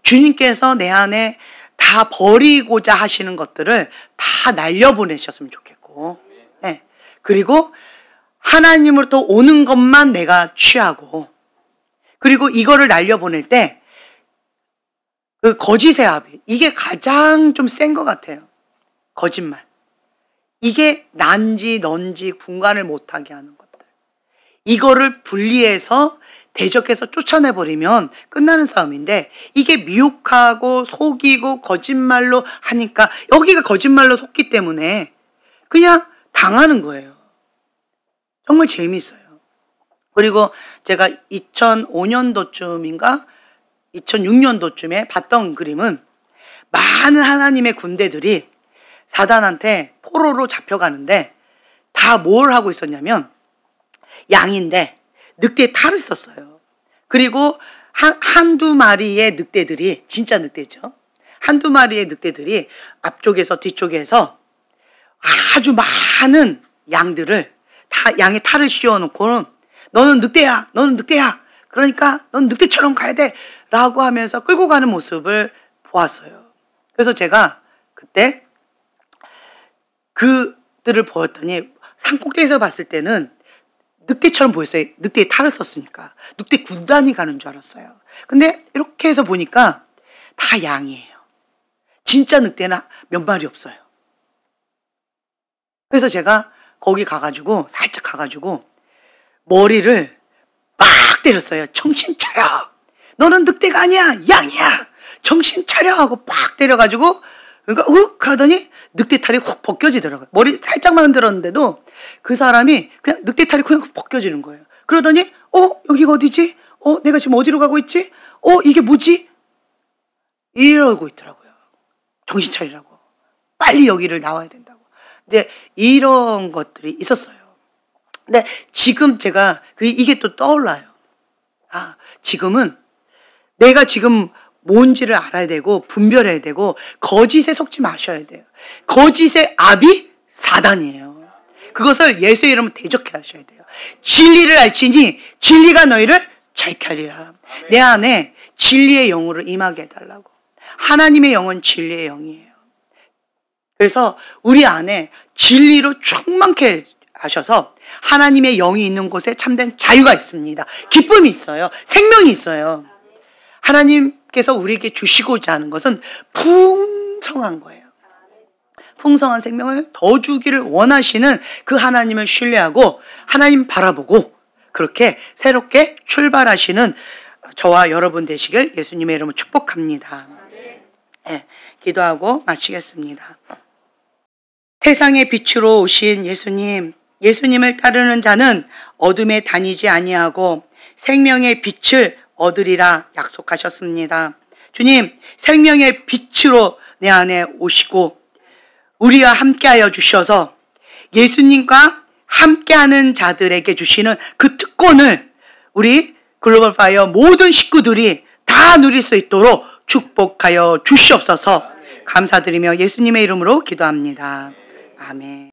주님께서 내 안에 다 버리고자 하시는 것들을 다 날려보내셨으면 좋겠고, 네. 그리고 하나님으로부터 오는 것만 내가 취하고, 그리고 이거를 날려보낼 때 그 거짓의 합의, 이게 가장 좀 센 것 같아요. 거짓말. 이게 난지 넌지 분간을 못하게 하는 것들. 이거를 분리해서 대적해서 쫓아내버리면 끝나는 싸움인데, 이게 미혹하고 속이고 거짓말로 하니까, 여기가 거짓말로 속기 때문에 그냥 당하는 거예요. 정말 재미있어요. 그리고 제가 2005년도쯤인가 2006년도쯤에 봤던 그림은 많은 하나님의 군대들이 사단한테 포로로 잡혀가는데 다 뭘 하고 있었냐면, 양인데 늑대의 탈을 썼어요. 그리고 한두 마리의 늑대들이, 진짜 늑대죠. 한두 마리의 늑대들이 앞쪽에서 뒤쪽에서 아주 많은 양들을 다 양의 탈을 씌워놓고는 너는 늑대야, 너는 늑대야. 그러니까 넌 늑대처럼 가야 돼. 라고 하면서 끌고 가는 모습을 보았어요. 그래서 제가 그때 그들을 보였더니 산꼭대기에서 봤을 때는 늑대처럼 보였어요. 늑대의 탈을 썼으니까. 늑대 군단이 가는 줄 알았어요. 근데 이렇게 해서 보니까 다 양이에요. 진짜 늑대는 몇 마리 없어요. 그래서 제가 거기 살짝 가가지고 머리를 막 때렸어요. 정신 차려. 너는 늑대가 아니야. 양이야. 정신 차려. 하고 막 때려가지고, 그러니까 훅 하더니 늑대 탈이 훅 벗겨지더라고요. 머리 살짝만 흔들었는데도 그 사람이 그냥 늑대 탈이 그냥 훅 벗겨지는 거예요. 그러더니 여기가 어디지? 내가 지금 어디로 가고 있지? 이게 뭐지? 이러고 있더라고요. 정신 차리라고. 빨리 여기를 나와야 된다고. 이제 이런 것들이 있었어요. 근데 지금 제가 이게 또 떠올라요. 지금은 내가 지금 뭔지를 알아야 되고 분별해야 되고 거짓에 속지 마셔야 돼요. 거짓의 압이 사단이에요. 그것을 예수의 이름으로 대적해 하셔야 돼요. 진리를 알지니 진리가 너희를 자유케 하리라. 내 안에 진리의 영으로 임하게 해달라고. 하나님의 영은 진리의 영이에요. 그래서 우리 안에 진리로 충만케 하셔서 하나님의 영이 있는 곳에 참된 자유가 있습니다. 기쁨이 있어요. 생명이 있어요. 하나님께서 우리에게 주시고자 하는 것은 풍성한 거예요. 풍성한 생명을 더 주기를 원하시는 그 하나님을 신뢰하고 하나님 바라보고 그렇게 새롭게 출발하시는 저와 여러분 되시길 예수님의 이름으로 축복합니다. 네, 기도하고 마치겠습니다. 세상의 빛으로 오신 예수님, 예수님을 따르는 자는 어둠에 다니지 아니하고 생명의 빛을 얻으리라 약속하셨습니다. 주님, 생명의 빛으로 내 안에 오시고 우리와 함께하여 주셔서 예수님과 함께하는 자들에게 주시는 그 특권을 우리 글로벌 파이어 모든 식구들이 다 누릴 수 있도록 축복하여 주시옵소서. 감사드리며 예수님의 이름으로 기도합니다. 아멘.